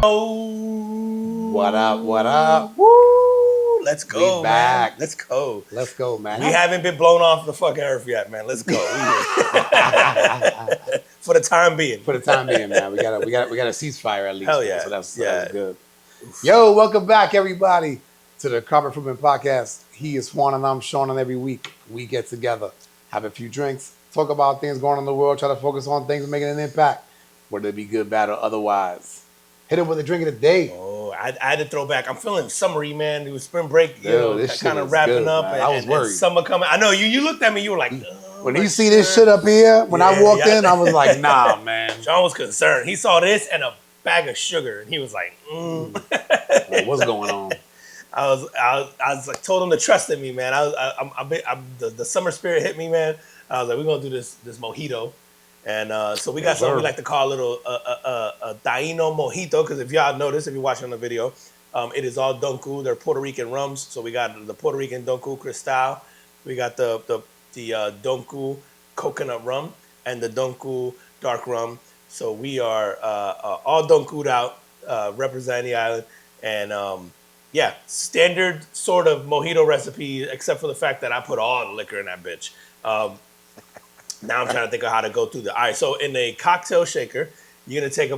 What up? What up? Woo! Let's go, We man. back. Let's go. Let's go, man. We haven't been blown off the fucking earth yet, man. Let's go. For the time being. For the time being, man. We got a ceasefire at least. Hell man. yeah. So that's Yeah. good. Yo, welcome back, everybody, to the Carpet Improvement Podcast. He is Swan and I'm Sean, and every week we get together, have a few drinks, talk about things going on in the world, try to focus on things making an impact, whether it be good, bad, or otherwise. Hit it with a drink of the day. Oh, I had to throw back. I'm feeling summery, man. It was spring break, this kind shit of is wrapping good, up. man. And, I was worried. And summer coming. I know you looked at me. You were like, when you see this shit up here, when I walked in, I was like, nah, man. John was concerned. He saw this and a bag of sugar, and he was like, Like, what's going on? I was like, told him to trust in me, man. The summer spirit hit me, man. I was like, we're gonna do this mojito, and so we got something we like to call a little a Taino mojito, because if y'all notice, if you're watching the video, it is all Donku. They're Puerto Rican rums, so we got the Puerto Rican Donku Cristal, we got the Donku coconut rum, and the Donku dark rum. So we are all Donku'd out, representing the island, and yeah, standard sort of mojito recipe, except for the fact that I put all the liquor in that bitch. Now I'm trying to think of how to go through the. All right, so in a cocktail shaker, you're gonna take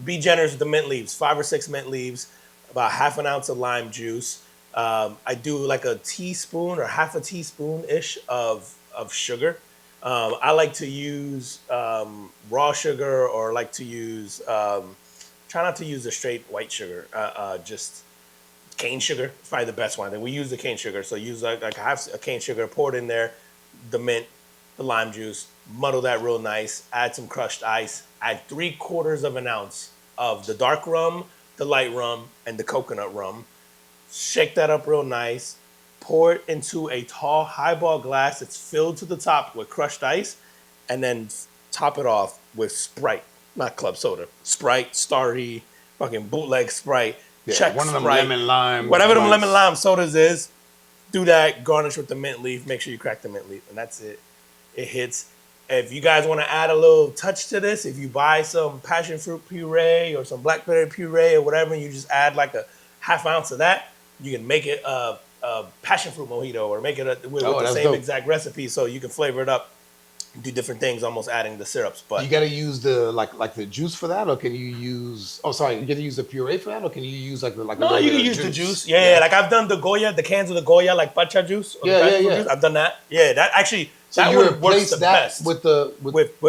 be generous with the mint leaves, 5 or 6 mint leaves, about half an ounce of lime juice. I do like a teaspoon or half a teaspoon-ish of sugar. I like to use raw sugar, or like to use, try not to use the straight white sugar, just cane sugar. It's probably the best one. Then we use the cane sugar. So use like half a cane sugar, pour it in there, the mint, the lime juice, muddle that real nice, add some crushed ice, add 3/4 of an ounce of the dark rum, the light rum, and the coconut rum. Shake that up real nice, pour it into a tall highball glass that's filled to the top with crushed ice, and then top it off with Sprite, not club soda. Sprite, Starry, fucking bootleg Sprite. Yeah, Check one of them Sprite. lemon lime. Whatever them lemon lime sodas is, do that. Garnish with the mint leaf. Make sure you crack the mint leaf, and that's it. It hits. If you guys want to add a little touch to this, if you buy some passion fruit puree or some blackberry puree or whatever, and you just add like a half ounce of that, you can make it a passion fruit mojito, or make it with the same exact recipe, so you can flavor it up, do different things, almost adding the syrups. But you got to use the like the juice for that, or can you use? Oh, sorry, you got to use the puree for that, or can you use like no? You can use the juice. Yeah, like I've done the Goya, the cans of the Goya, like pacha juice. Yeah. Juice. I've done that. Yeah, that actually. So that you one works the best with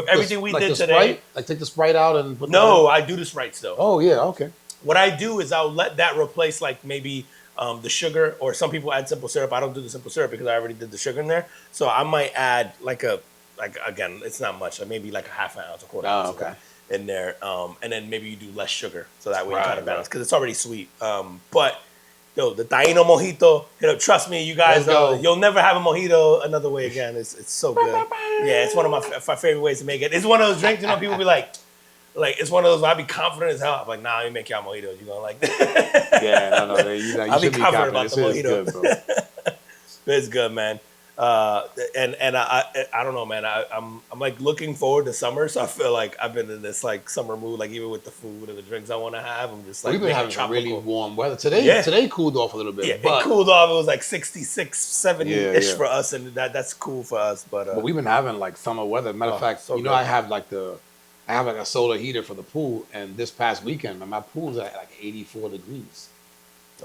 everything we did today. Sprite? Like take the Sprite out and put I do the Sprites though. Oh yeah, okay. What I do is I'll let that replace like maybe the sugar, or some people add simple syrup. I don't do the simple syrup because I already did the sugar in there. So I might add again, it's not much, maybe like a half an ounce, a quarter ounce of that in there, and then maybe you do less sugar, so that way you kind of balance, because it's already sweet. But yo, the Taino mojito, trust me, you guys, you'll never have a mojito another way again. It's so good. Yeah, it's one of my favorite ways to make it. It's one of those drinks, people be like it's one of those where I be confident as hell. I'm like, nah, let me make y'all mojitos. You gonna like that? Yeah, no, you I'll should be confident about the mojito. It's good, bro. It's good, man. And I don't know, man. I'm like looking forward to summer, so I feel like I've been in this like summer mood, like even with the food and the drinks I want to have. I'm just like, we've been having some really warm weather today. Yeah. Today cooled off a little bit. Yeah, but it cooled off. It was like 66, 70-ish for us, and that's cool for us. But we've been having like summer weather. Matter of fact, so I have like a solar heater for the pool, and this past weekend, my pool's at like 84 degrees.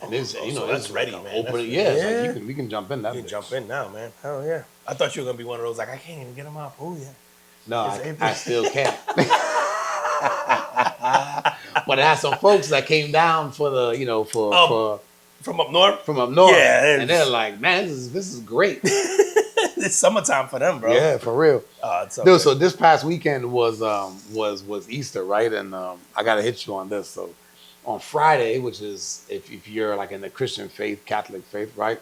And so that's ready, man. Open it, like we can jump in. You can jump in now, man. Hell yeah! I thought you were gonna be one of those like I can't even get in my pool yet. No, I still can't. But I had some folks that came down for the for from up north. From up north, yeah, and they're like, man, this is great. It's summertime for them, bro. Yeah, for real. Dude, so this past weekend was Easter, right? And I gotta hit you on this. So on Friday, which is if you're like in the Christian faith, Catholic faith, right?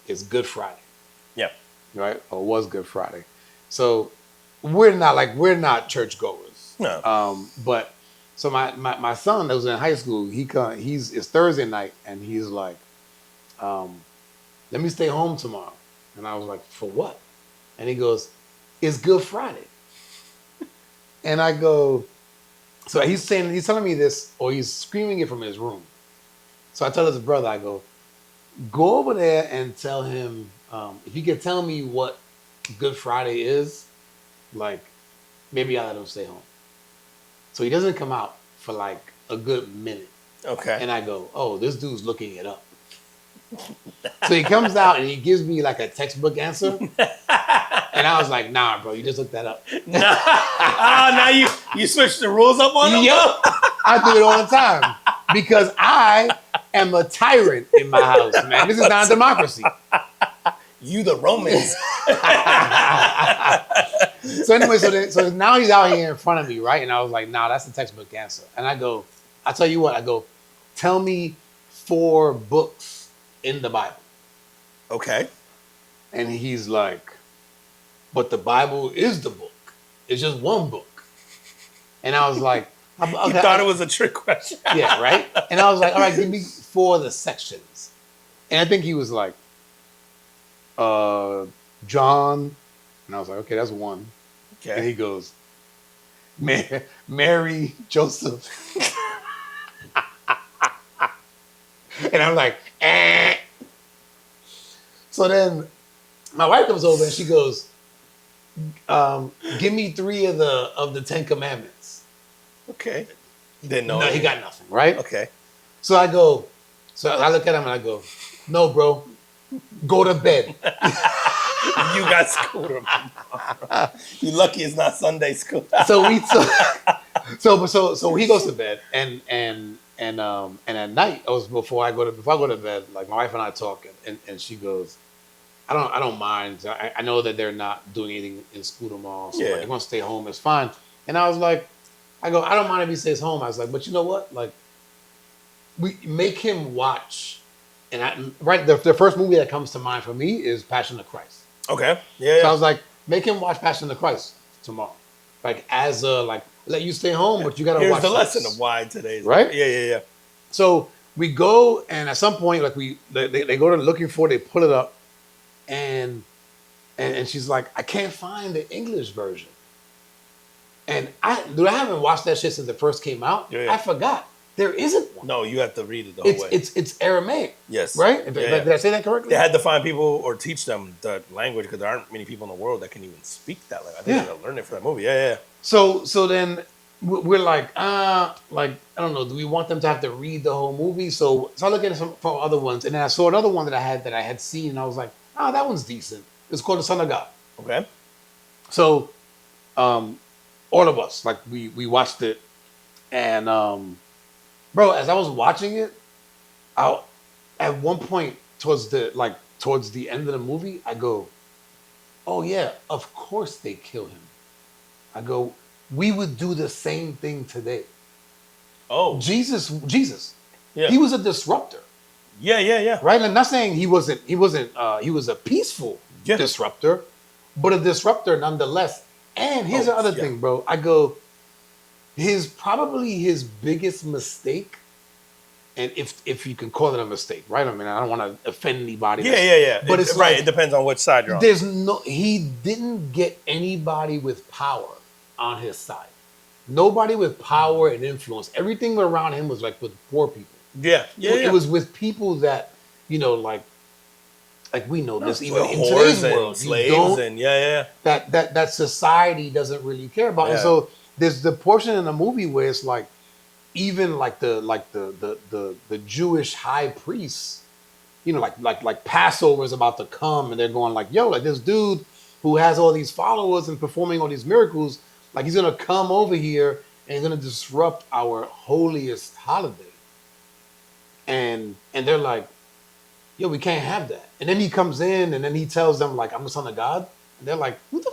It's Good Friday. Yeah. Right? Or was Good Friday. So we're not churchgoers. No. But so my son that was in high school, it's Thursday night, and he's like, let me stay home tomorrow. And I was like, for what? And he goes, it's Good Friday. And I go, So he's telling me this, or he's screaming it from his room. So I tell his brother, I go over there and tell him, if you can tell me what Good Friday is, like, maybe I'll let him stay home. So he doesn't come out for like a good minute. Okay. And I go, oh, this dude's looking it up. So he comes out and he gives me like a textbook answer. And I was like, nah, bro, you just looked that up. Nah. Oh, now you switched the rules up on him? Yep. I do it all the time. Because I am a tyrant in my house, man. This is not a democracy. You the Romans. So anyway, so now he's out here in front of me, right? And I was like, nah, that's the textbook answer. And I go, I'll tell you what, I go, tell me 4 books in the Bible. Okay. And he's like, but the Bible is the book. It's just one book. And I was like, okay, You thought it was a trick question. yeah, right? And I was like, all right, give me 4 of the sections. And I think he was like, John. And I was like, okay, that's 1. Okay. And he goes, Mary, Joseph. And I'm like, eh. So then my wife comes over and she goes, give me 3 of the 10 Commandments. Okay. Didn't know. No, he got nothing, right? Okay. So I look at him and I go, no, bro, go to bed. You got school tomorrow. You lucky it's not Sunday school. So he goes to bed and at night, before I go to bed, like my wife and I talk and she goes, I don't mind. I know that they're not doing anything in school tomorrow, so like, they're gonna stay home, it's fine. And I was like, I don't mind if he stays home. I was like, but you know what? Like, we make him watch, and the first movie that comes to mind for me is Passion of Christ. Okay. Yeah. So I was like, make him watch Passion of Christ tomorrow. Like, as let you stay home, but you gotta watch. Here's the lesson this. of why today's right. Yeah. So we go, and at some point, like they go to looking for it, they pull it up, and she's like, I can't find the English version. And I haven't watched that shit since it first came out. Yeah. I forgot. There isn't one. No, you have to read it the whole way. It's Aramaic. Yes. Right? Did I say that correctly? They had to find people or teach them the language because there aren't many people in the world that can even speak that language. I think they had to learn it for that movie. Yeah. So then we're like, I don't know. Do we want them to have to read the whole movie? So I looked at some other ones, and then I saw another one that I had seen, and I was like, that one's decent. It's called The Son of God. Okay. So, all of us, like, we watched it, and bro, as I was watching it, at one point towards the end of the movie, I go, oh yeah, of course they kill him. I go, we would do the same thing today. Oh, Jesus, yeah. He was a disruptor. Yeah. Right? I'm not saying he was a peaceful disruptor, but a disruptor nonetheless. And here's the other thing, bro. I go, probably his biggest mistake, and if you can call it a mistake, right? I mean, I don't want to offend anybody. Yeah. But it's right. like, It depends on which side you're on. He didn't get anybody with power on his side. Nobody with power and influence. Everything around him was like with poor people. Yeah. It was with people that, like we know this, even in whores today's and world, slaves and that society doesn't really care about. Yeah. And so there's the portion in the movie where it's like, even like the Jewish high priests, like Passover is about to come, and they're going like, yo, like this dude who has all these followers and performing all these miracles, like he's gonna come over here and he's gonna disrupt our holiest holiday. And they're like, yo, we can't have that. And then he comes in and then he tells them, like, I'm the Son of God. And they're like, who the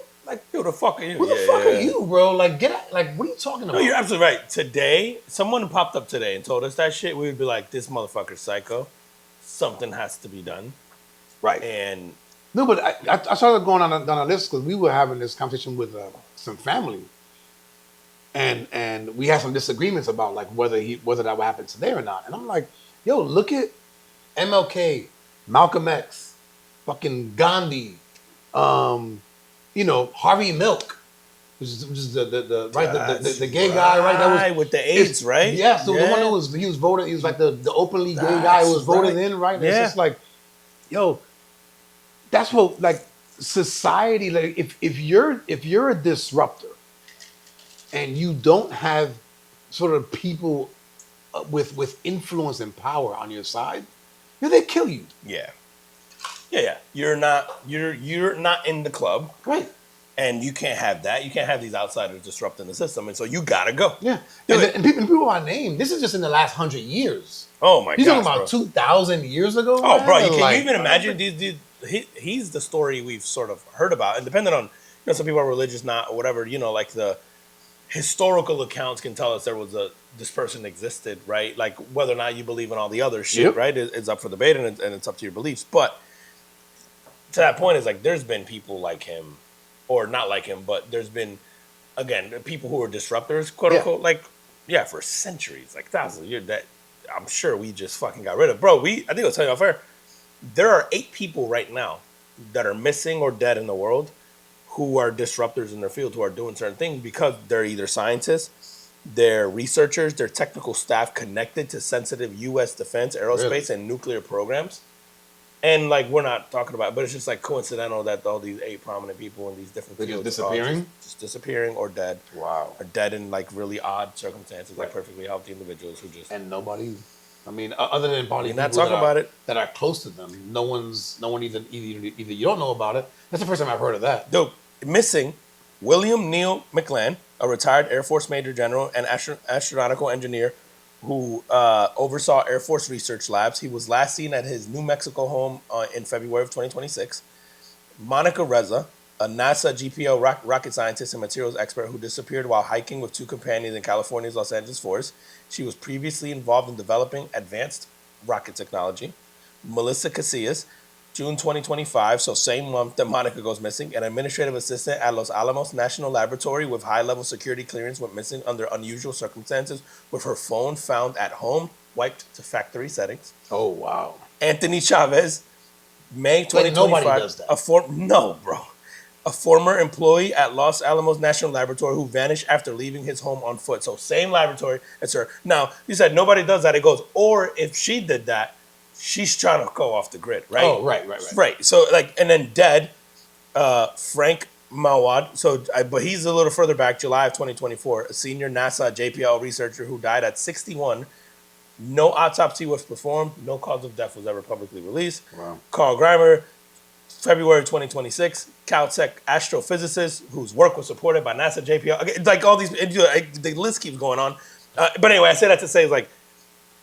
fuck are you? Who the fuck are you, bro? Like, get out. Like, what are you talking about? No, you're absolutely right. Today, someone popped up today and told us that shit. We would be like, this motherfucker's psycho. Something has to be done. Right. And no, but I started going down a list because we were having this conversation with some family. And we had some disagreements about like whether that would happen today or not. And I'm like, yo, look at MLK, Malcolm X, fucking Gandhi, Harvey Milk. which is the gay guy, right? That was with the AIDS, right? Yeah, so the one who he was voted, he was like the openly gay guy who was voted in, right? And it's just like, yo, that's what like society, like if you're a disruptor and you don't have sort of people with influence and power on your side, they kill you. Yeah. You're not in the club. Right. And you can't have that. You can't have these outsiders disrupting the system. And so you gotta go. Yeah. And people by name, this is just in the last 100 years. Oh my god. You're talking about 2,000 years ago? Oh, man? bro, can you even imagine? He's the story we've sort of heard about. And depending on, some people are religious, not or whatever, like the historical accounts can tell us this person existed, right? Like whether or not you believe in all the other shit, right? It's up for debate and it's up to your beliefs. But to that point, is like there's been people like him, or not like him, but there's been, again, people who are disruptors, quote unquote, for centuries, like thousands of years, that I'm sure we just fucking got rid of. Bro, I think I'll tell you off air, there are 8 people right now that are missing or dead in the world who are disruptors in their field, who are doing certain things because they're either scientists, they're researchers, they're technical staff connected to sensitive U.S. defense, aerospace, and nuclear programs. And like we're not talking about, but it's just like coincidental that all these 8 prominent people in these different fields disappearing, just disappearing or dead. Wow, or dead in like really odd circumstances, like perfectly healthy individuals who just nobody. I mean, other than probably not talking about it that are close to them, no one either you don't know about it. That's the first time I've heard of that. Dude, missing William Neal McLean, a retired Air Force Major General and astronautical engineer who oversaw Air Force research labs. He was last seen at his New Mexico home in February of 2026. Monica Reza, a NASA GPO rocket scientist and materials expert who disappeared while hiking with 2 companions in California's Los Angeles forest. She was previously involved in developing advanced rocket technology. Melissa Casillas, June 2025, so same month that Monica goes missing, an administrative assistant at Los Alamos National Laboratory with high-level security clearance went missing under unusual circumstances with her phone found at home, wiped to factory settings. Oh, wow. Anthony Chavez, May 2025. Nobody does that. No, bro. A former employee at Los Alamos National Laboratory who vanished after leaving his home on foot. So same laboratory as her. Now, you said nobody does that. It goes, or if she did that, she's trying to go off the grid, right? Oh, right. Right. So, like, and then dead, Frank Mawad. So, but he's a little further back, July of 2024, a senior NASA JPL researcher who died at 61. No autopsy was performed. No cause of death was ever publicly released. Wow. Carl Grimer, February 2026, Caltech astrophysicist whose work was supported by NASA JPL. Okay, like all these, the list keeps going on. But anyway, I say that to say, like,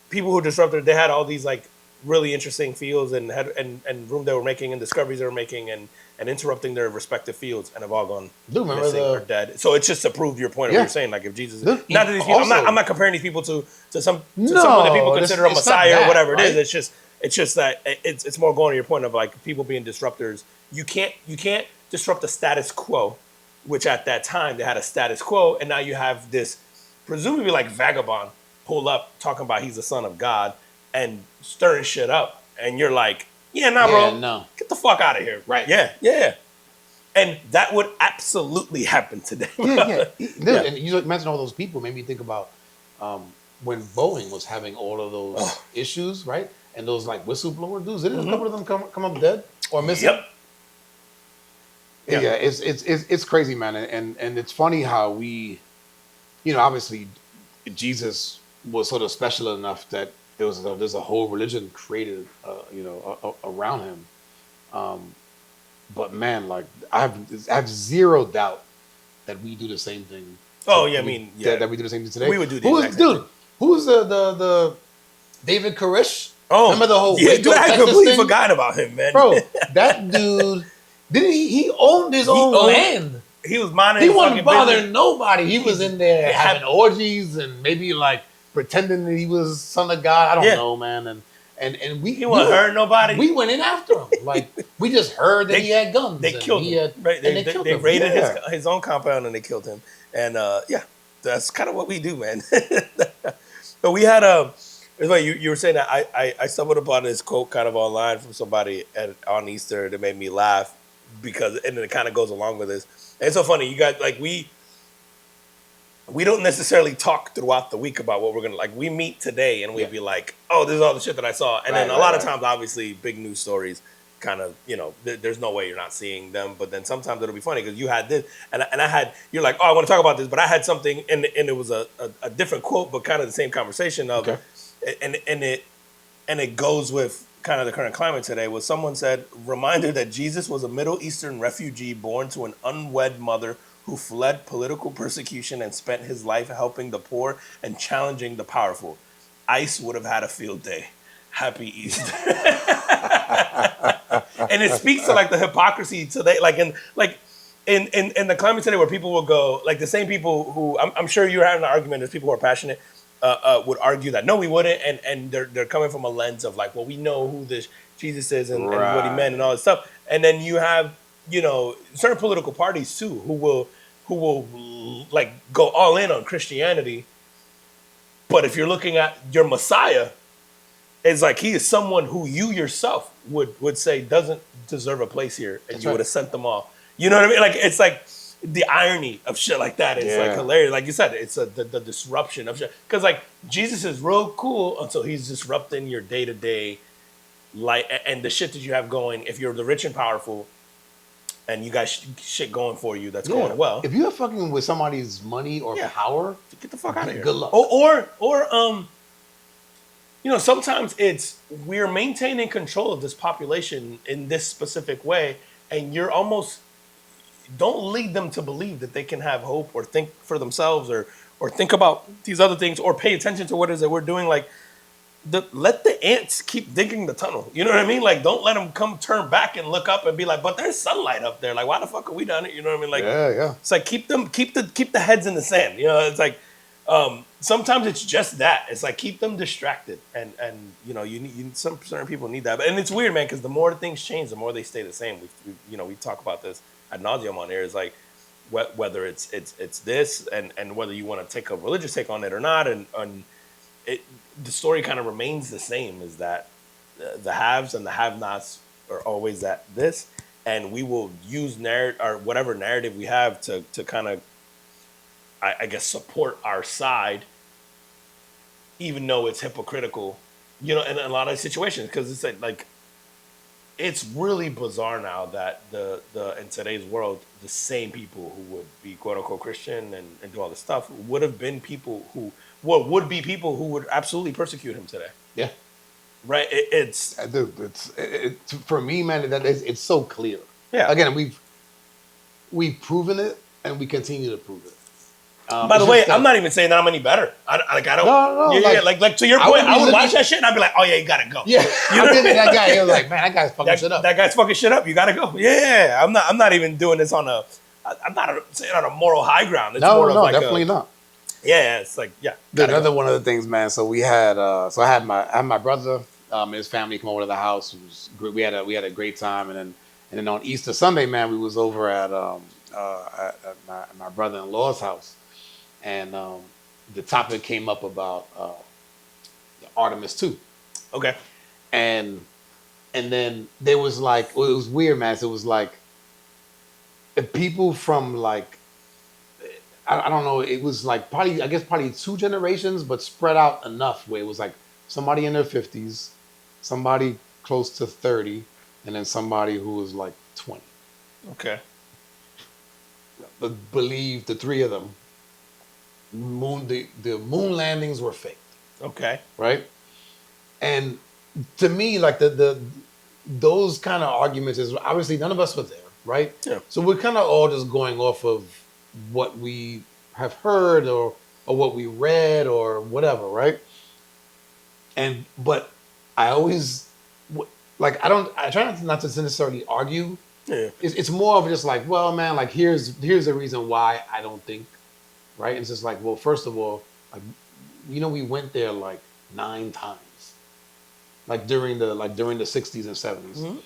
people who disrupted, they had all these, like, really interesting fields and room they were making and discoveries they were making and interrupting their respective fields and have all gone missing or dead. So it's just to prove your point of what you're saying. Like if Jesus, not that these people, I'm not comparing these people to someone that people consider a messiah or whatever it is. It's just that it's more going to your point of like people being disruptors. You can't disrupt the status quo, which at that time they had a status quo, and now you have this presumably like vagabond pull up talking about he's the son of God and stirring shit up, and you're like, bro, get the fuck out of here, right? Yeah, and that would absolutely happen today. And you mentioned all those people, made me think about when Boeing was having all of those issues, right? And those like whistleblower dudes, didn't a couple of them come up dead or missing? Yep. Yeah, it's crazy, man, and it's funny how we, obviously, Jesus was sort of special enough that there's a whole religion created, around him. But man, like I have zero doubt that we do the same thing. Oh yeah, that we do the same thing today. We would do the exact same thing. Who's the David Koresh? Oh, remember the whole dude, I completely forgot about him, man. Bro, that dude didn't he owned his own land. He was monitoring. He wasn't bothering nobody. He was in there having orgies and maybe like pretending that he was son of God. I don't know, man. And we he wasn't hurt nobody. We went in after him. Like we just heard that he had guns. They killed him. They raided his own compound and they killed him. And that's kind of what we do, man. But we had you were saying that I stumbled upon this quote kind of online from somebody on Easter that made me laugh because and it kind of goes along with this. And it's so funny. You got like we we don't necessarily talk throughout the week about what we're gonna like. We meet today and we'd be like, "Oh, this is all the shit that I saw," and then a lot of times, obviously, big news stories. Kind of, there's no way you're not seeing them. But then sometimes it'll be funny because you had this, and I had. You're like, "Oh, I want to talk about this," but I had something, and it was a different quote, but kind of the same conversation of, and it goes with kind of the current climate today. Was someone said, "Reminder that Jesus was a Middle Eastern refugee born to an unwed mother who fled political persecution and spent his life helping the poor and challenging the powerful. ICE would have had a field day. Happy Easter." And it speaks to like the hypocrisy today, like in the climate today, where people will go, like the same people who I'm sure you're having an argument. There's people who are passionate would argue that no, we wouldn't, and they're coming from a lens of like, well, we know who this Jesus is and what he meant and all this stuff. And then you have certain political parties too who will like go all in on Christianity. But if you're looking at your Messiah, it's like he is someone who you yourself would say doesn't deserve a place here, and you would have sent them all. You know what I mean? Like it's like the irony of shit like that is like hilarious. Like you said, it's the disruption of shit. Because like Jesus is real cool until he's disrupting your day to day life and the shit that you have going. If you're the rich and powerful, and you got shit going for you that's going well. If you're fucking with somebody's money or power, get the fuck out of here. Good luck. Or sometimes it's we're maintaining control of this population in this specific way, and you're almost don't lead them to believe that they can have hope or think for themselves or think about these other things or pay attention to what it is that we're doing. Like let the ants keep digging the tunnel. You know what I mean? Like don't let them turn back and look up and be like, but there's sunlight up there. Like why the fuck are we done it? You know what I mean? Like it's like keep the heads in the sand. It's like sometimes it's just that. It's like keep them distracted, and you need some certain people need that. And it's weird, man, because the more things change, the more they stay the same. We talk about this ad nauseum on here. It's like whether it's this and whether you want to take a religious take on it or not, and the story kind of remains the same. Is that the haves and the have-nots are always at this, and we will use or whatever narrative we have to kind of I guess support our side, even though it's hypocritical, in a lot of situations, because it's like it's really bizarre now that the in today's world, the same people who would be quote unquote Christian and do all this stuff would have been people who would be people who would absolutely persecute him today. Yeah. Right. It's for me, man. It's so clear. Yeah. Again, we've proven it, and we continue to prove it. By the way, I'm not even saying that I'm any better. I don't. No. Like to your point, I would watch that shit and I'd be like, oh yeah, you gotta go. Yeah, that guy. He was like, man, that guy's fucking shit up. That guy's fucking shit up. You gotta go. Yeah, I'm not even doing this I'm not saying on a moral high ground. It's more of like definitely not. Yeah, it's like Another one of the things, man. So we had, I had my brother, his family come over to the house. It was great. We had a great time, and then on Easter Sunday, man, we was over at my brother-in-law's house. And the topic came up about the Artemis 2. Okay. And then there was like, it was weird, man. So it was like people from like, I don't know, it was like probably 2 generations, but spread out enough where it was like somebody in their 50s, somebody close to 30, and then somebody who was like 20. Okay. Believe the 3 of them. The moon landings were faked. Okay. Right? And to me, like those kind of arguments is obviously none of us were there, right? Yeah. So we're kind of all just going off of what we have heard or what we read or whatever, right? But I always I try not to necessarily argue. Yeah. It's more of just like, well, man, like here's the reason why I don't think. Right? It's just like, well, first of all, like, we went there like 9 times, like during the 60s and 70s. Mm-hmm.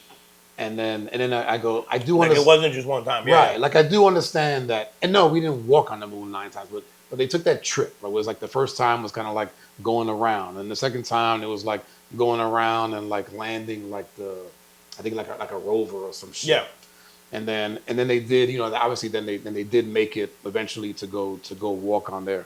And then I go, I do like understand. It wasn't just one time. Yeah. Right. Like I do understand that. And no, we didn't walk on the moon 9 times, but they took that trip. It was like the first time was kind of like going around. And the second time it was like going around and like landing like I think like a rover or some shit. Yeah. and then they did, obviously then they did make it eventually to go walk on there.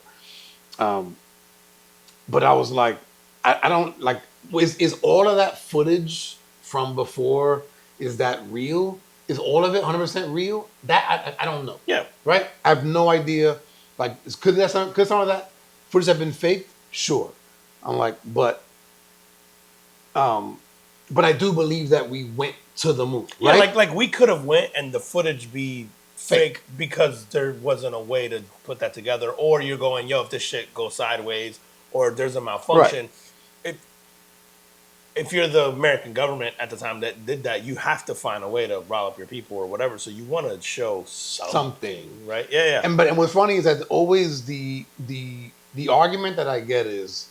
But I was like, I don't like, is all of that footage from before, is that real? Is all of it 100% real? That I don't know. Yeah. Right? I have no idea. Like, could some of that footage have been faked? Sure. I'm like, but I do believe that we went to the moon. Yeah, Right? like we could have went and the footage be fake because there wasn't a way to put that together, or you're going, yo, if this shit goes sideways, or there's a malfunction. Right. If you're the American government at the time that did that, you have to find a way to rile up your people or whatever. So you want to show something, right? Yeah. And what's funny is that always the argument that I get is,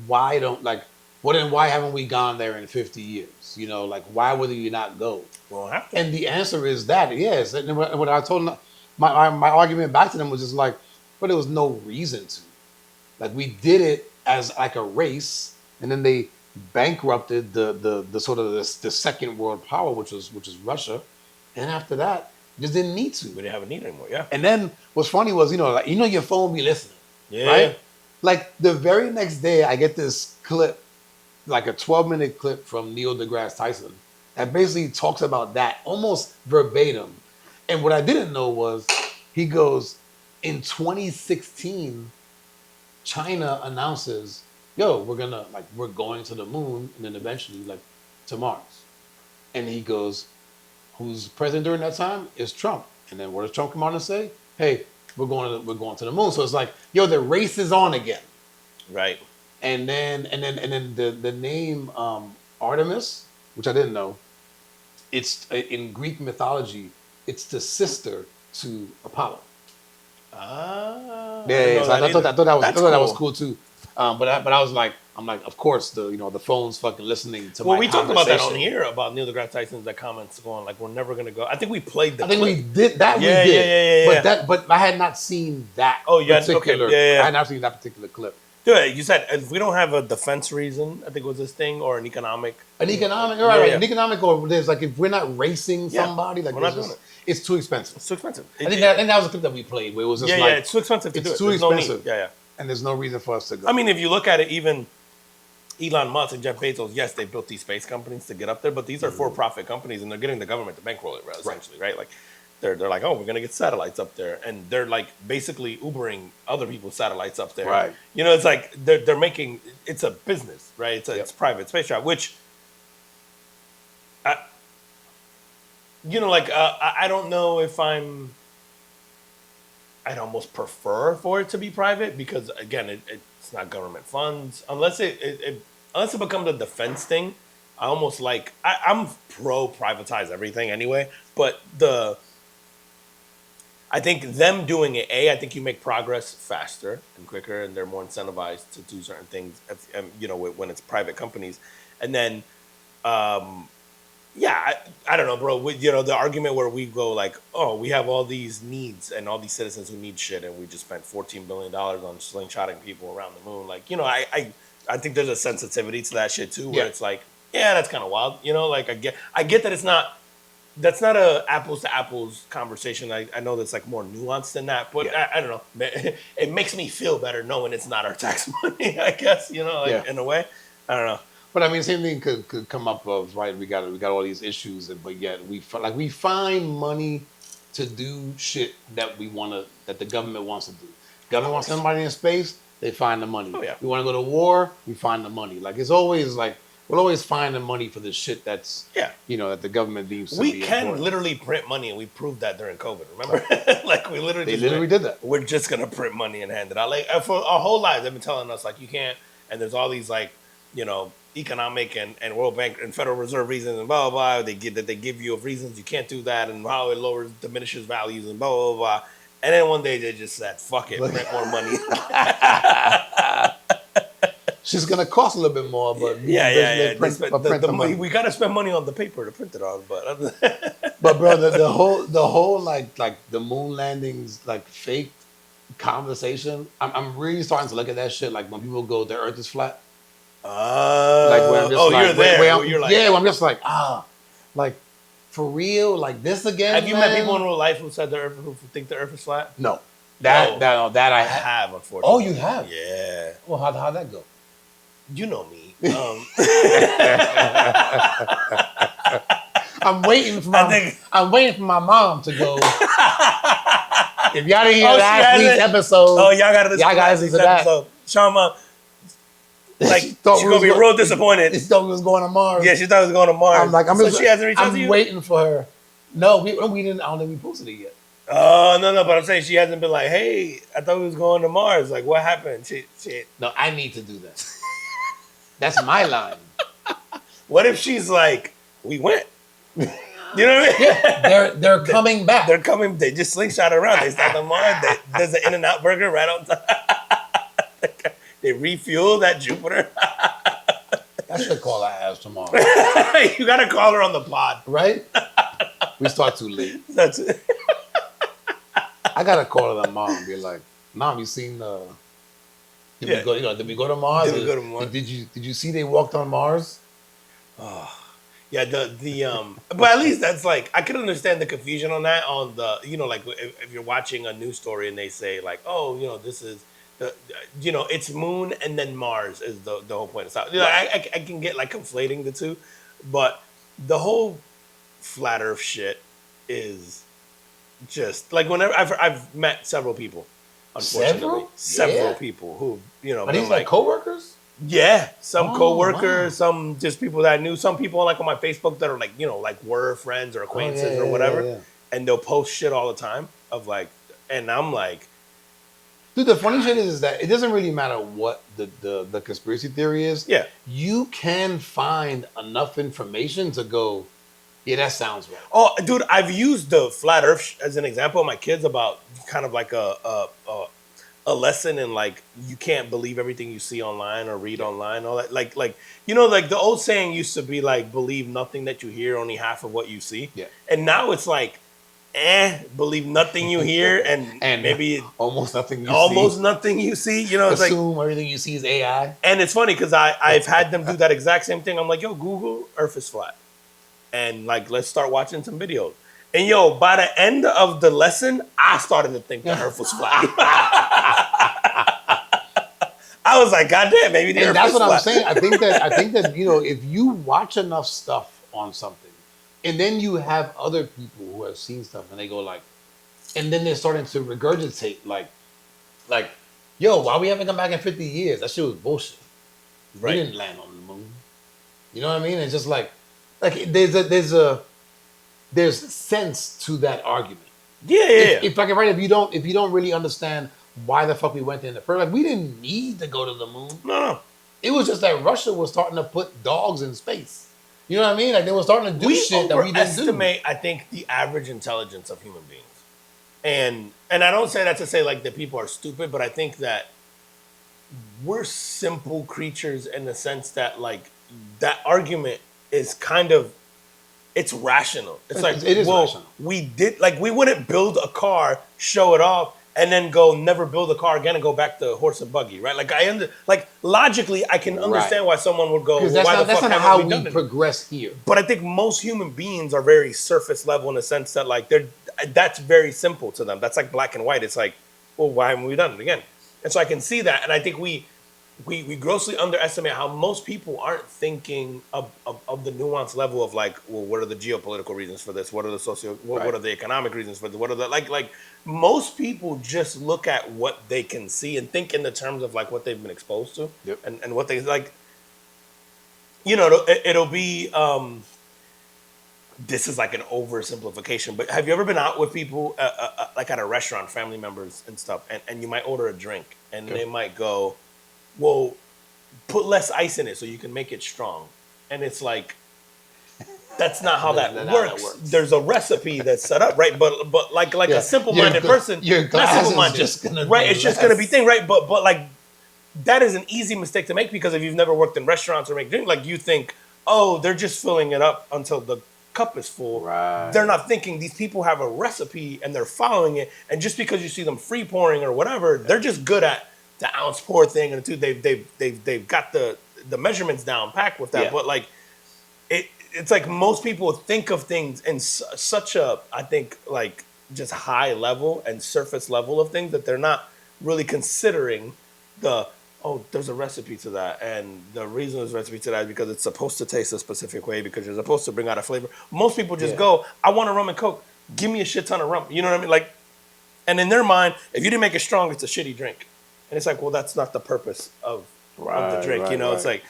why haven't we gone there in 50 years? Like, why would you not go? Well, have to. And the answer is that, yes. And what I told them, my argument back to them was just like, but there was no reason to. Like, we did it as like a race, and then they bankrupted the sort of the second world power, which was Russia, and after that, just didn't need to. We didn't have a need anymore. Yeah. And then what's funny was, your phone be listening, right? Like, the very next day, I get this clip, like a 12-minute clip from Neil deGrasse Tyson that basically talks about that almost verbatim. And what I didn't know was, he goes, in 2016, China announces, yo, we're going to the moon, and then eventually, like, to Mars. And he goes, who's president during that time? Is Trump. And then what does Trump come out and say? Hey, we're going to the moon. So it's like, yo, the race is on again. Right. And then the name Artemis, which I didn't know, it's in Greek mythology, it's the sister to Apollo. Ah. Yeah. So I thought that was cool too. But I was like, of course the phone's fucking listening to my Well, we talked about that on conversation. here about Neil deGrasse Tyson's comments going like, we're never gonna go. I think we played the I think clip. we did that. Yeah, we did. yeah. But I had not seen that. Oh, yeah. particular. Okay. Yeah. I had not seen that particular clip. Dude, you said if we don't have a defense reason, I think was this thing, or an economic. An economic, an economic, or there's like, if we're not racing somebody, like, we're not doing it. It's too expensive. It's too expensive. I think that was a clip that we played where it was just it's too expensive to do it. It's too There's expensive. No need. Yeah. And there's no reason for us to go. I mean, if you look at it, even Elon Musk and Jeff Bezos, yes, they built these space companies to get up there, but these are for-profit companies, and they're getting the government to bankroll it, essentially, right? Like, they're like, oh, we're gonna get satellites up there, and they're like basically Ubering other people's satellites up there, right? It's like they're making it's a business, right? It's private space travel, which, I don't know if I'd almost prefer for it to be private because, again, it's not government funds unless it becomes a defense thing. I almost like I'm pro privatize everything anyway, but I think them doing it, I think you make progress faster and quicker, and they're more incentivized to do certain things, when it's private companies. And then, I don't know, bro. The argument where we go like, oh, we have all these needs and all these citizens who need shit, and we just spent $14 billion on slingshotting people around the moon. Like, I think there's a sensitivity to that shit too, where it's like, yeah, that's kind of wild. I get that that's not a apples to apples conversation. I know that's like more nuanced than that, but I don't know. It makes me feel better knowing it's not our tax money, I guess, in a way. I don't know. But I mean, same thing could come up of, right? We got all these issues, but yet we find money to do shit that that the government wants to do. Government wants somebody in space, they find the money. Oh, yeah. We want to go to war, we find the money. Like, it's always like, we'll always find the money for the shit that's, that the government deems to be We can important. literally print money, and we proved that during COVID, remember? Like, we literally did that. We're just going to print money and hand it out. Like, for our whole lives, they've been telling us, like, you can't, and there's all these, like, economic and World Bank and Federal Reserve reasons and blah, blah, blah. They give you of reasons you can't do that and how it diminishes values and blah, blah, blah. And then one day they just said, fuck it, print more money. She's gonna cost a little bit more, but we got to spend money on the paper to print it on. But but bro, the whole like the moon landings like fake conversation. I'm really starting to look at that shit. Like when people go, the Earth is flat. Like when I'm just you're there. when I'm just like, like for real, like this again. Have you met people in real life who said who think the Earth is flat? No. That I have, unfortunately. Oh, you have? Yeah. Well, how'd that go? You know me. I'm waiting for my mom to go. If y'all didn't hear last week's episode, y'all gotta listen to that episode. Shama, like she's gonna be real disappointed. She thought we was going to Mars. Yeah, she thought we was going to Mars. I'm like, she hasn't reached out to you? I'm waiting for her. No, we didn't. I don't think we posted it yet. Oh no, but I'm saying she hasn't been like, hey, I thought we was going to Mars. Like, what happened? She. No, I need to do that. That's my line. What if she's like, we went? You know what I mean? Yeah, they're coming back. They're coming. They just slingshot around. They stop on Mars. There's an In-N-Out burger right on top. They refuel that Jupiter. I should call her ass tomorrow. You gotta call her on the pod, right? We start too late. That's it. I gotta call her tomorrow and be like, Mom, you seen the? Did we go to Mars? Did we go to Mars? Did you see they walked on Mars? Oh, yeah. But at least that's like I can understand the confusion on that. On the like if you're watching a news story and they say like, oh, this is the it's moon and then Mars is the whole point of stuff. I can get like conflating the two, but the whole flat Earth shit is just like whenever I've met several people. Unfortunately, several people who Are these like coworkers? Yeah, some coworkers, some just people that I knew, some people like on my Facebook that are like like were friends or acquaintances or whatever, and they'll post shit all the time of like, and I'm like, dude, the funny shit is that it doesn't really matter what the conspiracy theory is. Yeah, you can find enough information to go, yeah, that sounds right. Oh, dude, I've used the flat Earth as an example of my kids about kind of like a lesson in like you can't believe everything you see online or read online, all that. Like like the old saying used to be like believe nothing that you hear, only half of what you see. Yeah. And now it's like, believe nothing you hear and maybe almost nothing you see. It's assume everything you see is AI. And it's funny because I've had them do that exact same thing. I'm like, yo, Google Earth is flat. And like, let's start watching some videos. And by the end of the lesson, I started to think the Earth was flat. I was like, God damn, maybe the Earth is flat. That's what I'm saying. I think that if you watch enough stuff on something, and then you have other people who have seen stuff, and they go like, and then they're starting to regurgitate like, yo, why we haven't come back in 50 years? That shit was bullshit. Right. We didn't land on the moon. You know what I mean? It's just like there's sense to that argument. Yeah. If you don't really understand why the fuck we went there in the first, like we didn't need to go to the moon. No. It was just that Russia was starting to put dogs in space. You know what I mean? Like they were starting to do shit that we didn't do. We overestimate, I think, the average intelligence of human beings. And I don't say that to say like that people are stupid, but I think that we're simple creatures in the sense that like that argument is kind of, it's rational. It's like, it is rational. We wouldn't build a car, show it off, and then go never build a car again and go back to horse and buggy, right? Like logically, I can understand why someone would go, that's not how we progress here. But I think most human beings are very surface level in the sense that like that's very simple to them. That's like black and white. It's like, well, why haven't we done it again? And so I can see that, and I think we grossly underestimate how most people aren't thinking of the nuanced level of like, well, what are the geopolitical reasons for this? What are the what are the economic reasons for this? What are the like most people just look at what they can see and think in the terms of like what they've been exposed to. Yep. And what they like, it'll be this is like an oversimplification, but have you ever been out with people like at a restaurant, family members and stuff, and you might order a drink and they might go, well, put less ice in it so you can make it strong. And it's like, that's not how that works. There's a recipe that's set up, right? But like a simple-minded person, your glass is just gonna right? It's just gonna be thing, right? But like that is an easy mistake to make because if you've never worked in restaurants or make drink, like you think, oh, they're just filling it up until the cup is full. Right. They're not thinking these people have a recipe and they're following it. And just because you see them free pouring or whatever, they're just good at the ounce pour thing, and they've got the measurements down packed with that. Yeah. But like it's like most people think of things in such a, I think, like just high level and surface level of things that they're not really considering the, oh, there's a recipe to that. And the reason there's a recipe to that is because it's supposed to taste a specific way, because you're supposed to bring out a flavor. Most people just go, I want a rum and Coke. Give me a shit ton of rum. You know what I mean? Like, and in their mind, if you didn't make it strong, it's a shitty drink. And it's like, well, that's not the purpose of the drink. You know, it's like,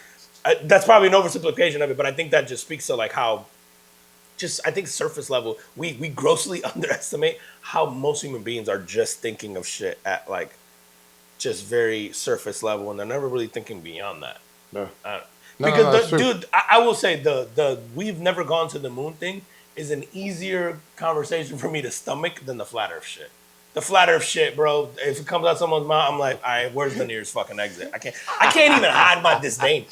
that's probably an oversimplification of it, but I think that just speaks to like how, just I think surface level, we grossly underestimate how most human beings are just thinking of shit at like just very surface level, and they're never really thinking beyond that. No. Because dude, I will say the we've never gone to the moon thing is an easier conversation for me to stomach than the flat Earth shit. The flat Earth shit, bro. If it comes out someone's mouth, I'm like, all right, where's the nearest fucking exit? I can't even hide my disdain.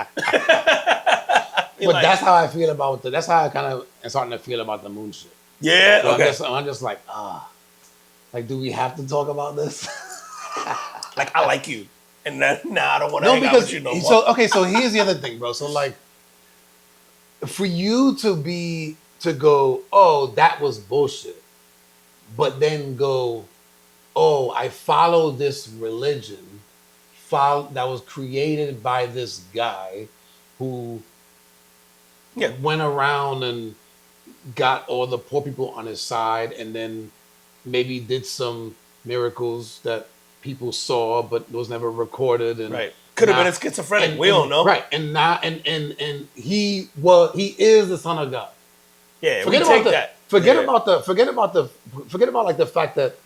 But like, that's how I feel about that's how I kind of am starting to feel about the moon shit. Yeah, so okay. I'm just like, like, do we have to talk about this? Like, I like you, and then, I don't want to hang out with you no more. So okay, so here's the other thing, bro. So like, for you to go, oh, that was bullshit, but then go, oh, I follow this religion that was created by this guy who went around and got all the poor people on his side, and then maybe did some miracles that people saw but was never recorded. And could have been a schizophrenic. We don't know. Right. And now and he is the Son of God. Yeah, forget about like the fact that,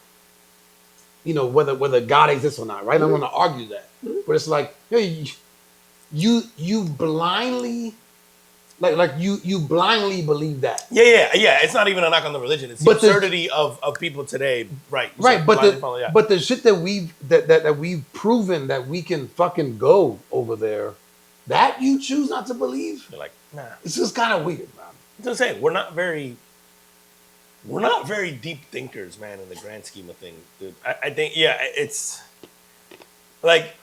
you know, whether God exists or not, right? I'm going to argue that, but it's like, hey, you blindly, you blindly believe that. Yeah. It's not even a knock on the religion. It's the absurdity of people today, right? Right, but the shit that we've proven that we can fucking go over there, that you choose not to believe. You're like, nah. It's just kind of weird, man. I'm just saying, we're not very deep thinkers, man, in the grand scheme of things, dude. I think, it's like,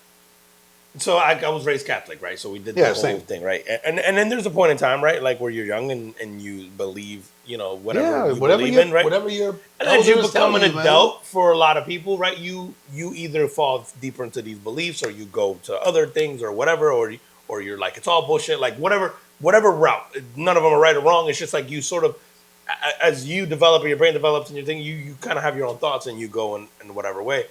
so I was raised Catholic, right? So we did the whole thing, right? And then there's a point in time, right? Like where you're young and you believe, you know, whatever you believe in, right? Whatever you're, and as you become an adult, for a lot of people, right? You either fall deeper into these beliefs, or you go to other things, or whatever, or you're like, it's all bullshit, like whatever route. None of them are right or wrong. It's just like you sort of, as you develop and your brain develops and your thing, you kind of have your own thoughts and you go in whatever way.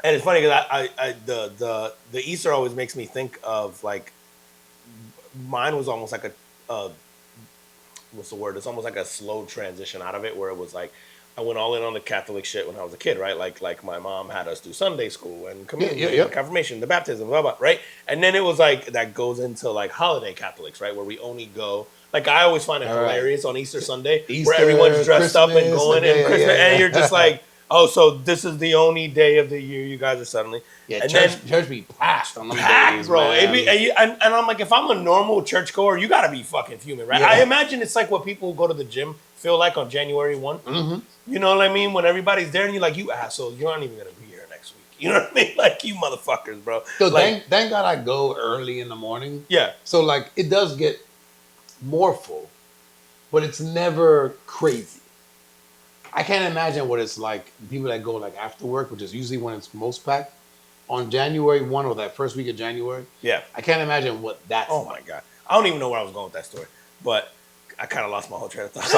And it's funny because the Easter always makes me think of like, mine was almost like a what's the word? It's almost like a slow transition out of it, where it was like I went all in on the Catholic shit when I was a kid, right? Like my mom had us do Sunday school and communion, and confirmation, the baptism, blah blah, right? And then it was like that goes into like holiday Catholics, right? Where we only go. Like I always find it hilarious on Easter Sunday, where everyone's dressed up and going in Christmas, and you're just like, oh, so this is the only day of the year you guys are suddenly. Yeah, and church be packed on those days, bro. And I'm like, if I'm a normal churchgoer, you gotta be fucking fuming, right? Yeah. I imagine it's like what people who go to the gym feel like on January 1. Mm-hmm. You know what I mean? When everybody's there and you're like, you assholes, you're not even gonna be here next week. You know what I mean? Like, you motherfuckers, bro. So like, thank God I go early in the morning. Yeah. So like it does get more full, but it's never crazy. I can't imagine what it's like, people that go like after work, which is usually when it's most packed, on January 1 or that first week of January. Yeah. I can't imagine what that's like. My God. I don't even know where I was going with that story, but I kind of lost my whole train of thought.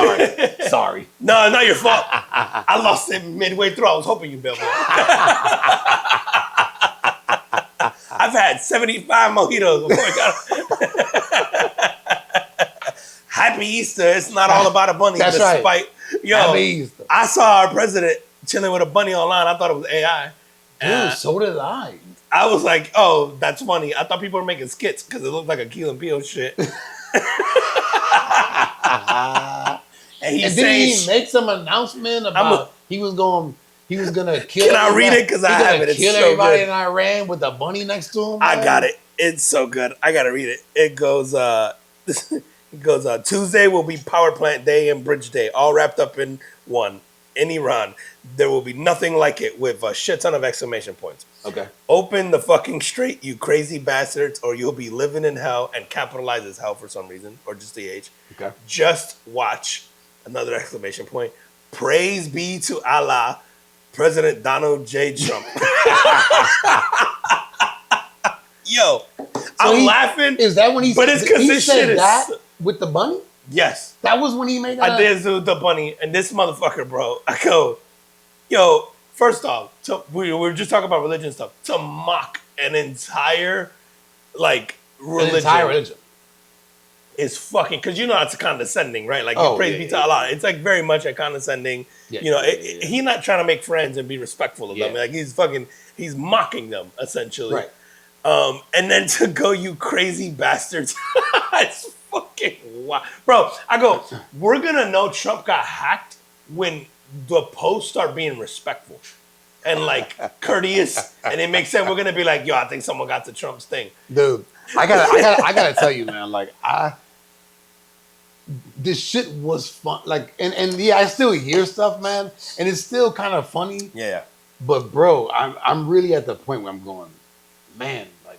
Sorry. No, not your fault. I lost it midway through. I was hoping you built me. I've had 75 mojitos before I got Happy Easter. It's not all about a bunny. That's right. Yo, I saw our president chilling with a bunny online. I thought it was AI. Dude, so did I. I was like, oh, that's funny. I thought people were making skits because it looked like a Key and Peele shit. And didn't he make some announcement about he was gonna kill? Can I read it? Because I have it. It's kill so everybody good. in Iran with a bunny next to him. I got it. It's so good. I gotta read it. It goes. It goes. Tuesday will be Power Plant Day and Bridge Day, all wrapped up in one. in Iran. There will be nothing like it with a shit ton of exclamation points. Okay. Open the fucking strait, you crazy bastards, or you'll be living in hell, and capitalizes hell for some reason, or just the H. Okay. Just watch, another exclamation point. Praise be to Allah, President Donald J. Trump. Yo, I'm laughing. Is that when he? But it's because this shit that is with the bunny. Yes, that was when he made that. I did the bunny, and this motherfucker, bro. I go, yo. First off, we were just talking about religion stuff. To mock an entire religion, is fucking, because you know it's condescending, right? Like, praise be to Allah. It's like very much a condescending. Yeah, he's not trying to make friends and be respectful of them. Like, he's mocking them essentially. Right. And then to go, you crazy bastards. It's fucking wild. Bro, I go, we're going to know Trump got hacked when the posts start being respectful and like courteous, and it makes sense. We're going to be like, yo, I think someone got to Trump's thing. Dude, I gotta tell you, man, like, this shit was fun. Like, and yeah, I still hear stuff, man, and it's still kind of funny. Yeah. But bro, I'm really at the point where I'm going, man, like,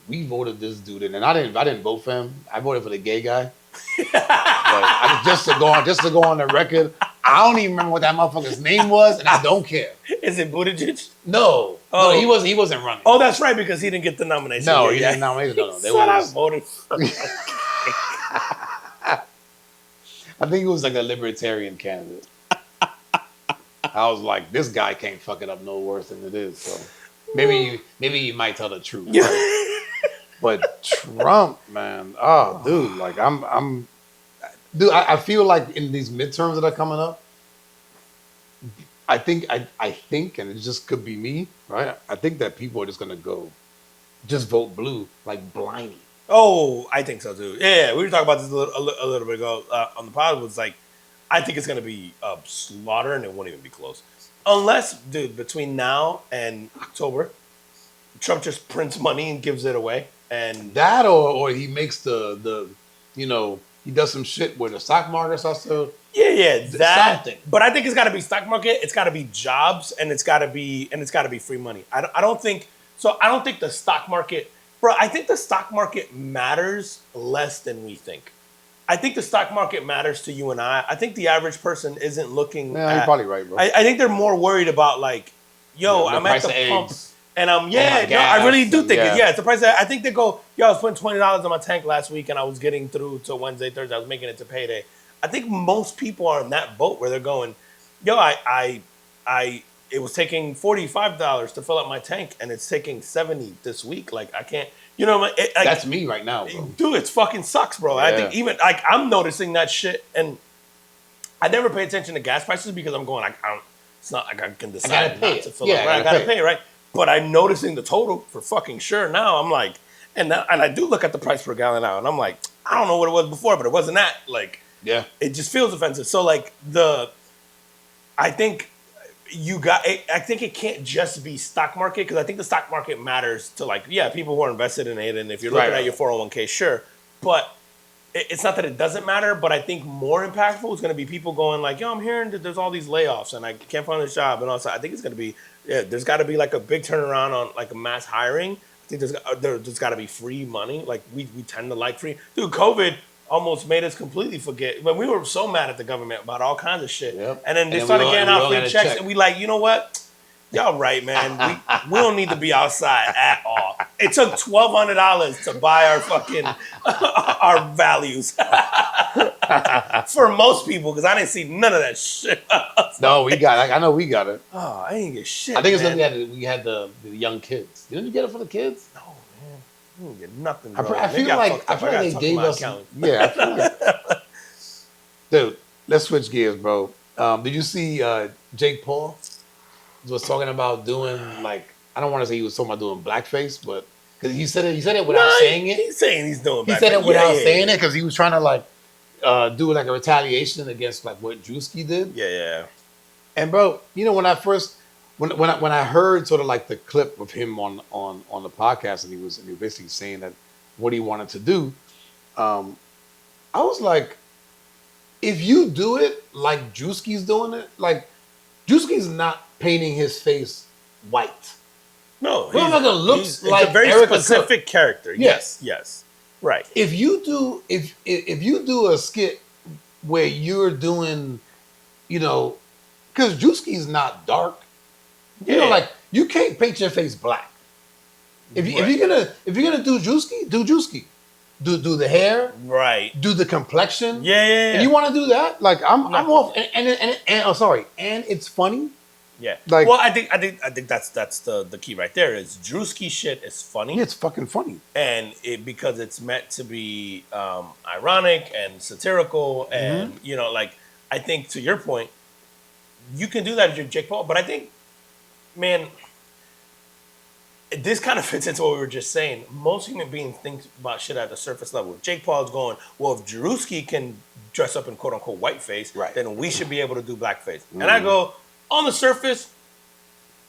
we voted this dude in, and I didn't vote for him. I voted for the gay guy. Just to go on the record, I don't even remember what that motherfucker's name was, and I don't care. Is it Buttigieg? No, no, he wasn't running. Oh, that's right, because he didn't get the nomination. No, he didn't nominate. No, they were. I voted for. I think he was like a libertarian candidate. I was like, this guy can't fuck it up no worse than it is. So maybe you might tell the truth. Right? But Trump, man, dude, like I feel like in these midterms that are coming up, I think, and it just could be me, right? I think that people are just gonna go, just vote blue, like blindly. Oh, I think so too. Yeah, we were talking about this a little bit ago on the pod. Was like, I think it's gonna be a slaughter, and it won't even be close, unless, dude, between now and October, Trump just prints money and gives it away. And that, or he makes the he does some shit where the stock market starts to that something. But I think it's got to be stock market, it's got to be jobs, and it's got to be free money. I don't think the stock market, bro. I think the stock market matters less than we think. I think the stock market matters to you and I. I think the average person isn't looking. Yeah, you're probably right, bro. I think they're more worried about like, yo, I'm at the pump. And I really do think it's the price. I think they go, yo, I was putting $20 on my tank last week, and I was getting through to Wednesday, Thursday. I was making it to payday. I think most people are in that boat where they're going, yo, it was taking $45 to fill up my tank, and it's taking $70 this week. Like, I can't, that's me right now, bro. Dude, it fucking sucks, bro. Yeah. I think even like I'm noticing that shit, and I never pay attention to gas prices because I'm going, it's not like I can decide not to fill up. Right? I gotta pay, right? But I'm noticing the total for fucking sure now. I'm like, and I do look at the price per gallon now, and I'm like, I don't know what it was before, but it wasn't that. Like, it just feels offensive. So like I think it can't just be stock market, because I think the stock market matters to people who are invested in it, and if you're looking at your 401k, sure, but it's not that it doesn't matter. But I think more impactful is going to be people going like, yo, I'm hearing that there's all these layoffs and I can't find a job, and also I think it's going to be there's got to be like a big turnaround on like a mass hiring. I think there's got to be free money. Like we tend to like free. Dude, COVID almost made us completely forget. But we were so mad at the government about all kinds of shit. Yep. And then they started getting out free checks, and we like, you know what? Y'all right, man. We don't need to be outside at all. It took $1,200 to buy our fucking our values for most people, because I didn't see none of that shit. No, we got it. I know we got it. Oh, I didn't get shit. I think it's because we had the young kids. Didn't you get it for the kids? No, man. We didn't get nothing, bro. I feel like they gave us. Yeah. I feel like, dude, let's switch gears, bro. Did you see Jake Paul was talking about doing, like, I don't want to say he was talking about doing blackface, but because he said it without saying it. He's saying he's doing blackface. He said it without saying it because he was trying to like do like a retaliation against like what Drewski did. Yeah. And bro, when I first when I heard sort of like the clip of him on the podcast, and he was basically saying that what he wanted to do, I was like, if you do it like Drewski's doing it, like, Drewski's not painting his face white. No, Motherfucker looks like it's a very Erica specific Cook. character. Yes, right. If you do a skit where you're doing, because Drewski's not dark, like you can't paint your face black. If you're gonna do Drewski, do Drewski. Do the hair, right? Do the complexion, yeah. And you want to do that? Like I'm off, and it's funny. Yeah. Like, well, I think that's the key right there. Is Drewski shit is funny. Yeah, it's fucking funny, and because it's meant to be ironic and satirical, and like I think to your point, you can do that if you're Jake Paul. But I think, man, this kind of fits into what we were just saying. Most human beings think about shit at the surface level. Jake Paul's going, well, if Drewski can dress up in quote unquote whiteface, then we should be able to do blackface. And I go, on the surface,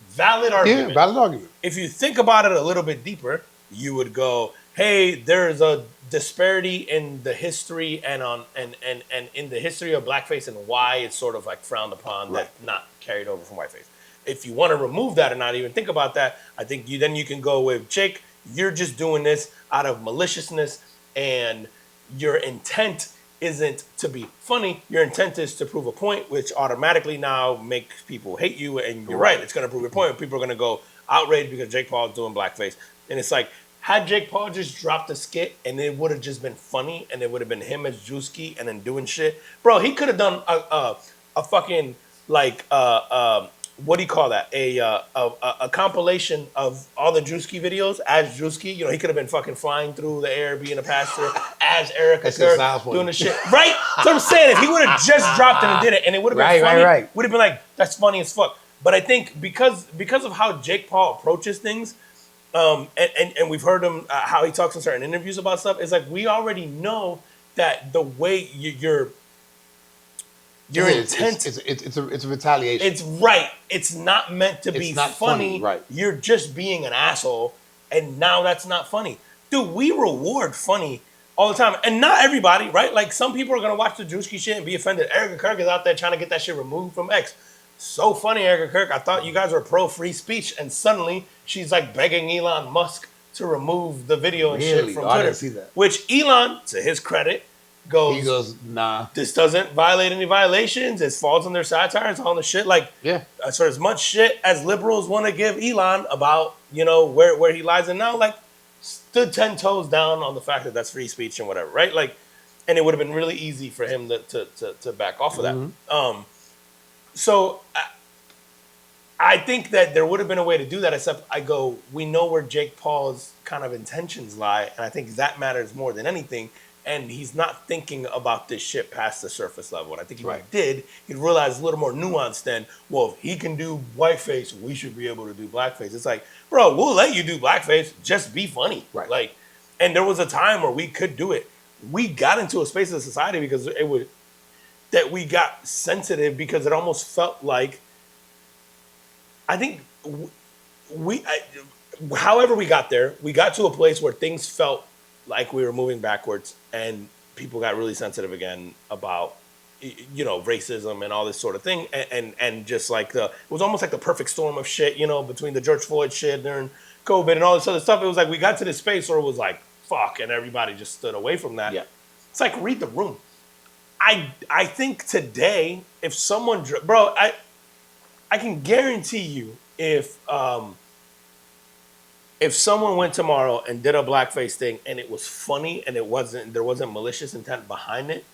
valid argument. Yeah, valid argument. If you think about it a little bit deeper, you would go, hey, there's a disparity in the history and in the history of blackface and why it's sort of like frowned upon, that's not carried over from whiteface. If you want to remove that and not even think about that, I think you can go with, Jake, you're just doing this out of maliciousness, and your intent isn't to be funny. Your intent is to prove a point, which automatically now makes people hate you. And you're right, it's going to prove your point. People are going to go outraged because Jake Paul is doing blackface. And it's like, had Jake Paul just dropped a skit and it would have just been funny, and it would have been him as Drewski and then doing shit. Bro, he could have done a fucking like what do you call that? A compilation of all the Drewski videos as Drewski. He could have been fucking flying through the air, being a pastor as Erica Cook, doing the shit. Right? That's what I'm saying. If he would have just dropped it and did it, and it would have been funny, would have been like, that's funny as fuck. But I think because of how Jake Paul approaches things, and we've heard him how he talks in certain interviews about stuff, is like we already know that the way your intent, it's a retaliation. It's right. It's not meant to be funny. Right. You're just being an asshole, and now that's not funny. Dude, we reward funny all the time, and not everybody, right? Like some people are gonna watch the Drewski shit and be offended. Erica Kirk is out there trying to get that shit removed from X. So funny, Erica Kirk. I thought you guys were pro free speech, and suddenly she's like begging Elon Musk to remove the video and shit from Twitter. I didn't see that. Which Elon, to his credit, he goes, nah. This doesn't violate any violations. It falls on their satire. It's all the shit. Like, so as much shit as liberals want to give Elon about, where he lies in now, like, stood 10 toes down on the fact that that's free speech and whatever, right? Like, and it would have been really easy for him to back off of that. So I think that there would have been a way to do that, except we know where Jake Paul's kind of intentions lie, and I think that matters more than anything. And he's not thinking about this shit past the surface level. And I think if he did, he'd realize a little more nuance than, well, if he can do whiteface, we should be able to do blackface. It's like, bro, we'll let you do blackface, just be funny. Right. Like, and there was a time where we could do it. We got into a space of society because that we got sensitive because it almost felt like, I think however we got there, we got to a place where things felt like we were moving backwards, and people got really sensitive again about, racism and all this sort of thing, and just like it was almost like the perfect storm of shit, between the George Floyd shit during COVID and all this other stuff. It was like we got to this space where it was like, fuck, and everybody just stood away from that. Yeah. It's like, read the room. I think today, if someone, bro, I can guarantee you if someone went tomorrow and did a blackface thing and it was funny and there wasn't malicious intent behind it,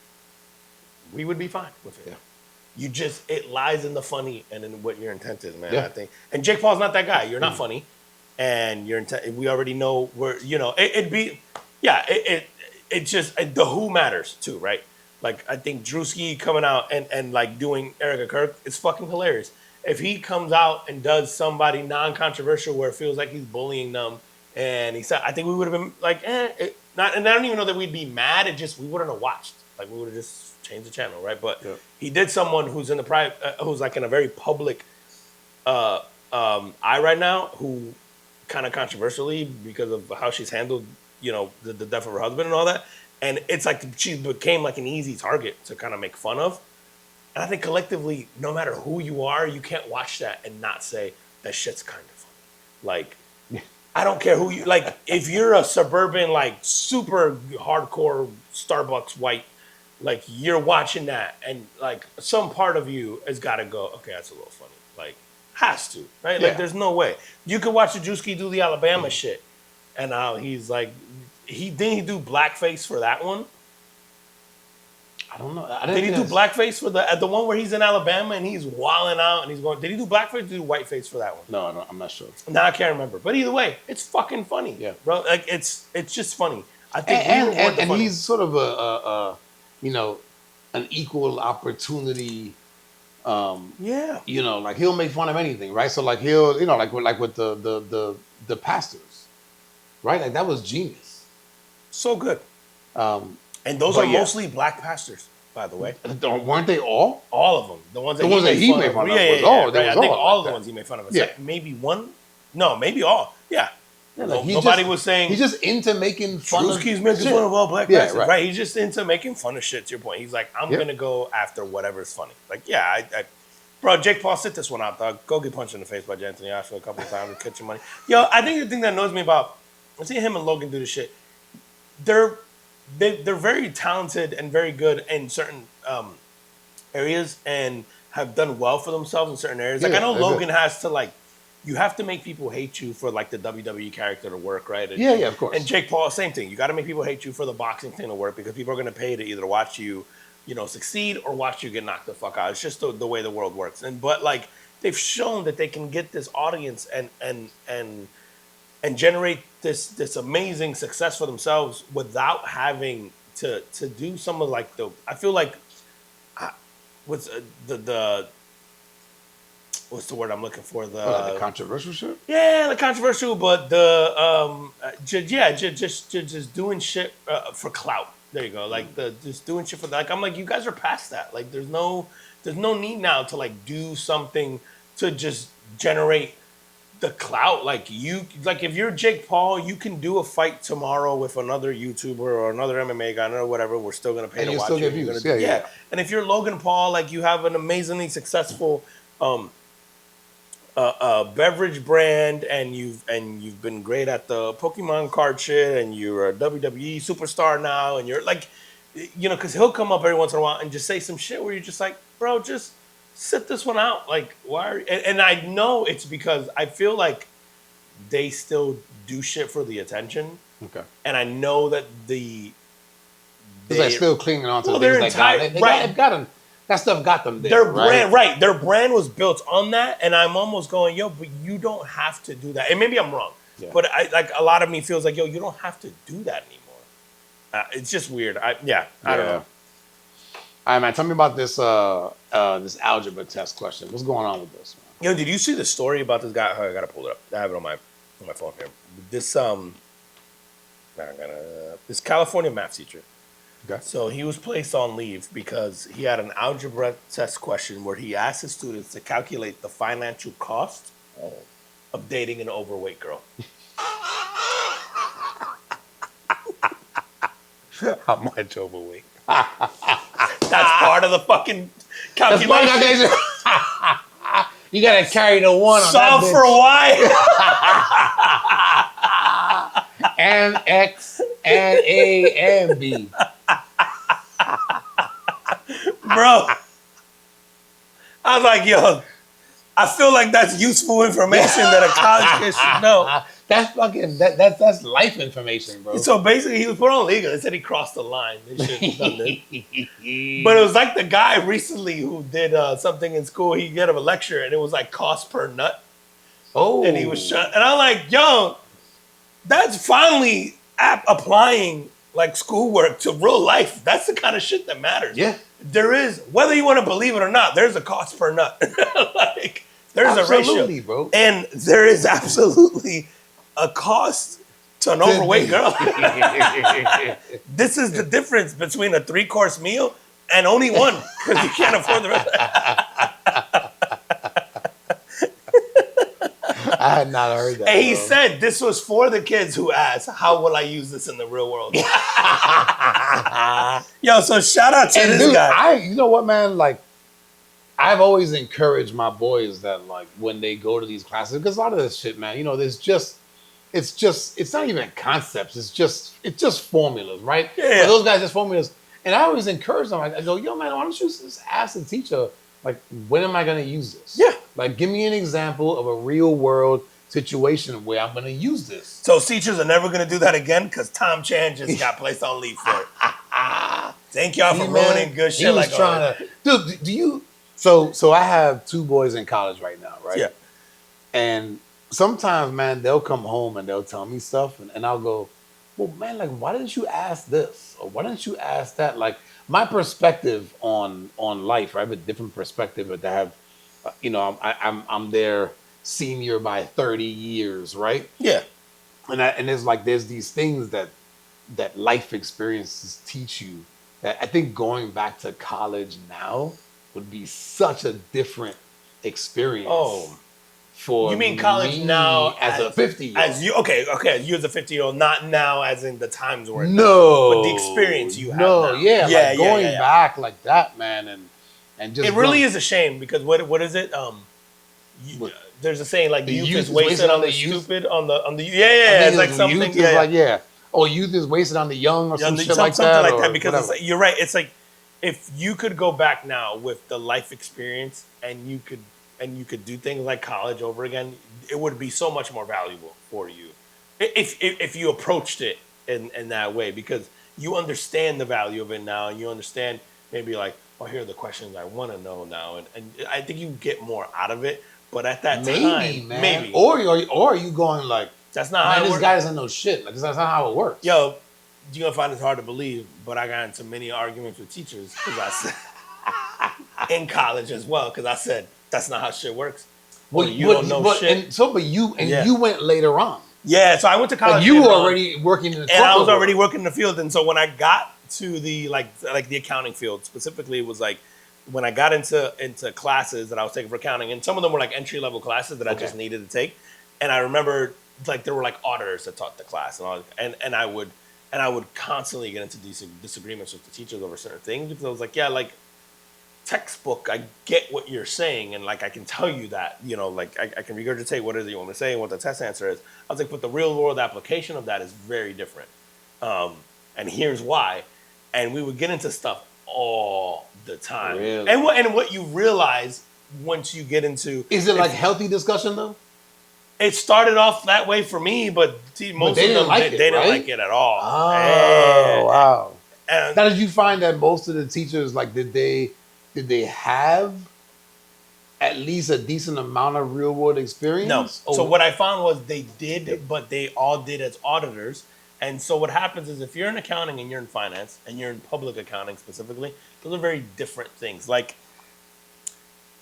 we would be fine with it. Yeah. It lies in the funny and in what your intent is, man. I think. And Jake Paul's not that guy. You're not funny, and your intent. We already know where. It just the who matters too, right? Like I think Drewski coming out and like doing Erica Kirk is fucking hilarious. If he comes out and does somebody non-controversial where it feels like he's bullying them, and he said, I think we would have been like, and I don't even know that we'd be mad. We wouldn't have watched. Like we would have just changed the channel, right? But he did someone who's in the private, who's like in a very public eye right now, who kind of controversially because of how she's handled, the death of her husband and all that. And it's like she became like an easy target to kind of make fun of. And I think collectively, no matter who you are, you can't watch that and not say that shit's kind of funny. Like, I don't care who you like. If you're a suburban, like super hardcore Starbucks white, like you're watching that, and like some part of you has got to go, okay, that's a little funny. Like, has to, right? Yeah. Like, there's no way you could watch the Drewski do the Alabama shit, and now he's like, he do blackface for that one. I don't know. Did he do blackface for the one where he's in Alabama and he's wilding out and he's going? Did he do blackface or did he do whiteface for that one? No, I'm not sure. No, I can't remember. But either way, it's fucking funny, yeah, bro. Like it's just funny. I think and he's sort of a an equal opportunity. Yeah, like he'll make fun of anything, right? So like he'll like with the pastors, right? Like that was genius. So good. And those are mostly black pastors, by the way. Weren't they all? All of them. The ones that he made fun of. Yeah. I think all of the ones he made fun of. Yeah. Maybe one. No, maybe all. Yeah. Like nobody was saying. He's just into making fun of Drewski's making fun of all black pastors. Right. He's just into making fun of shit, to your point. He's like, I'm going to go after whatever's funny. Like, yeah, bro, Jake Paul, sit this one out, dog. Go get punched in the face by Anthony Joshua a couple of times and catch your money. Yo, I think the thing that annoys me about, I see him and Logan do this shit. They're very talented and very good in certain areas and have done well for themselves in certain areas. Like I know Logan has to like, you have to make people hate you for like the WWE character to work, right? And, yeah, of course. And Jake Paul, same thing. You got to make people hate you for the boxing thing to work because people are going to pay to either watch you, succeed or watch you get knocked the fuck out. It's just the way the world works. But like they've shown that they can get this audience and generate this amazing success for themselves without having to do some of like I feel like what's the word I'm looking for? The controversial shit? Yeah, the controversial, but just doing shit for clout. There you go. Like just doing shit for like I'm like you guys are past that. Like there's no need now to like do something to just generate the clout. Like if you're Jake Paul, you can do a fight tomorrow with another YouTuber or another MMA guy or whatever. We're still gonna pay to watch still it. Get views. Yeah. And if you're Logan Paul, like you have an amazingly successful beverage brand, and you've been great at the Pokemon card shit, and you're a WWE superstar now, and you're like, because he'll come up every once in a while and just say some shit where you're just like, bro, just sit this one out. Like, why are you? And I know it's because I feel like they still do shit for the attention. Okay. And I know that they're still clinging on to their things entire they've got them. That stuff got them there. Their brand, right? Their brand was built on that, and I'm almost going, yo, but you don't have to do that. And maybe I'm wrong, but I like a lot of me feels like, yo, you don't have to do that anymore. It's just weird. I don't know. All right, man. Tell me about this this algebra test question. What's going on with this, man? Yo, did you see the story about this guy? I gotta pull it up. I have it on my phone here. This California math teacher. Okay. So he was placed on leave because he had an algebra test question where he asked his students to calculate the financial cost of dating an overweight girl. How much overweight? That's part of the fucking calculation. You gotta carry the one on Solve that for Y. And X and A and B. Bro, I was like, yo, I feel like that's useful information that a college kid should know. That's fucking that's life information, bro. So basically, he was put on legal. They said he crossed the line. They shouldn't have done this. But it was like the guy recently who did something in school. He gave a lecture, and it was like cost per nut. Oh, and he was and I'm like, yo, that's finally applying like schoolwork to real life. That's the kind of shit that matters. Yeah. There is, whether you want to believe it or not, there's a cost per nut. Like, there's absolutely, a ratio. Bro. And there is absolutely a cost to an overweight girl. This is the difference between a 3-course meal and only one, because you can't afford the rest. I had not heard that. And he said this was for the kids who asked, how will I use this in the real world? Yo, so shout out to this guy. You know what, man? Like, I've always encouraged my boys that like when they go to these classes, because a lot of this shit, man, it's not even concepts. It's just formulas, right? For Yeah. those guys, it's formulas. And I always encourage them. I go, yo, man, why don't you just ask the teacher, like, when am I going to use this? Yeah. Like, give me an example of a real world situation where I'm going to use this. So teachers are never going to do that again because Tom Chan just got placed on leave for it. Thank y'all for ruining good shit. He was trying to, dude. Do you? So I have 2 boys in college right now, right? Yeah. And sometimes, man, they'll come home and they'll tell me stuff, and I'll go, well, man, like, why didn't you ask this? Or why didn't you ask that? Like, my perspective on life, right? I have a different perspective, but I have, I'm their senior by 30 years, right? Yeah. And there's these things that life experiences teach you that I think going back to college now would be such a different experience. Oh. For you mean college now as a 50-year-old? As you you as a 50-year-old, not now as in the times where no, but the experience you have no, now. yeah, going back like that, man, and just it really is a shame because what is it? There's a saying like youth is wasted on the stupid on the it's like something youth is wasted on the young or something like that because whatever. It's you're right. It's like if you could go back now with the life experience and you could do things like college over again, it would be so much more valuable for you if you approached it in that way because you understand the value of it now and you understand maybe like, oh, here are the questions I want to know now, and I think you get more out of it. But at that time, maybe, or are you going like, that's not how it this works. guy doesn't know shit. Like, that's not how it works. Yo, you're gonna find it hard to believe, but I got into many arguments with teachers because I said in college as well because I said that's not how shit works. Well, you don't know shit. You went later on. Yeah, so I went to college. But you were already working in the and I was already working in the field. And so when I got to the like the accounting field specifically, it was like when I got into classes that I was taking for accounting, and some of them were like entry level classes that I just needed to take. And I remember like there were like auditors that taught the class, and I would constantly get into these disagreements with the teachers over certain things because I was like, yeah, like textbook, I get what you're saying, and like I can tell you that, like I can regurgitate what it is that you want me to say and what the test answer is. I was like, but the real world application of that is very different. And here's why. And we would get into stuff all the time. Really? And what you realize once you get into is it like healthy discussion though? It started off that way for me, but most of them they didn't like it at all. Oh, wow. And now, did you find that most of the teachers, like, did they have at least a decent amount of real world experience? No. So what I found was they did, but they all did as auditors. And so what happens is if you're in accounting and you're in finance and you're in public accounting specifically, those are very different things. Like,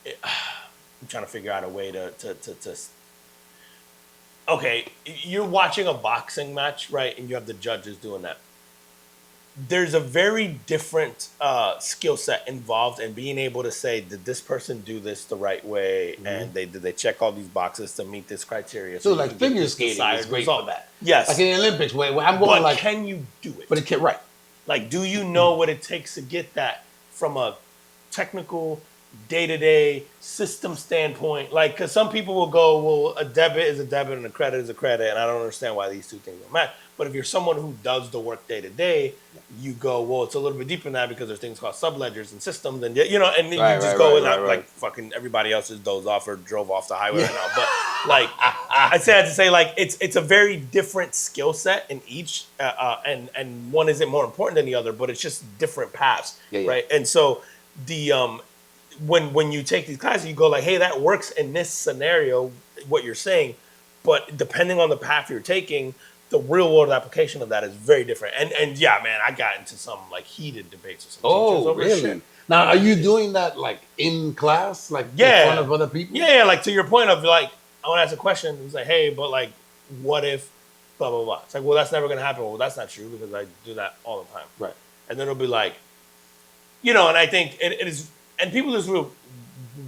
I'm trying to figure out a way to okay, you're watching a boxing match, right? And you have the judges doing that. There's a very different skill set involved in being able to say, did this person do this the right way? Mm-hmm. And did they check all these boxes to meet this criteria? So like figure skating is great for that. Yes. Like in the Olympics, where I'm going like... can you do it? But it can, right. Like, do you know what it takes to get that from a technical, day-to-day system standpoint? Like, because some people will go, well, a debit is a debit and a credit is a credit, and I don't understand why these two things don't match. But if you're someone who does the work day-to-day, you go, well, it's a little bit deeper than that because there's things called subledgers and systems, and you just go like fucking everybody else just dozed off or drove off the highway right now. But like, I say that to say like it's a very different skill set in each, and one isn't more important than the other, but it's just different paths, right? And so the when you take these classes, you go like, hey, that works in this scenario, what you're saying, but depending on the path you're taking, the real world application of that is very different. And yeah, man, I got into some like heated debates with some teachers over really? shit. Now, are you doing that like in class, like in front of other people? Yeah, like to your point of like, I want to ask a question. It's like, hey, but like, what if blah, blah, blah. It's like, well, that's never going to happen. Well, that's not true because I do that all the time. Right. And then it'll be like, and I think it is, and people do this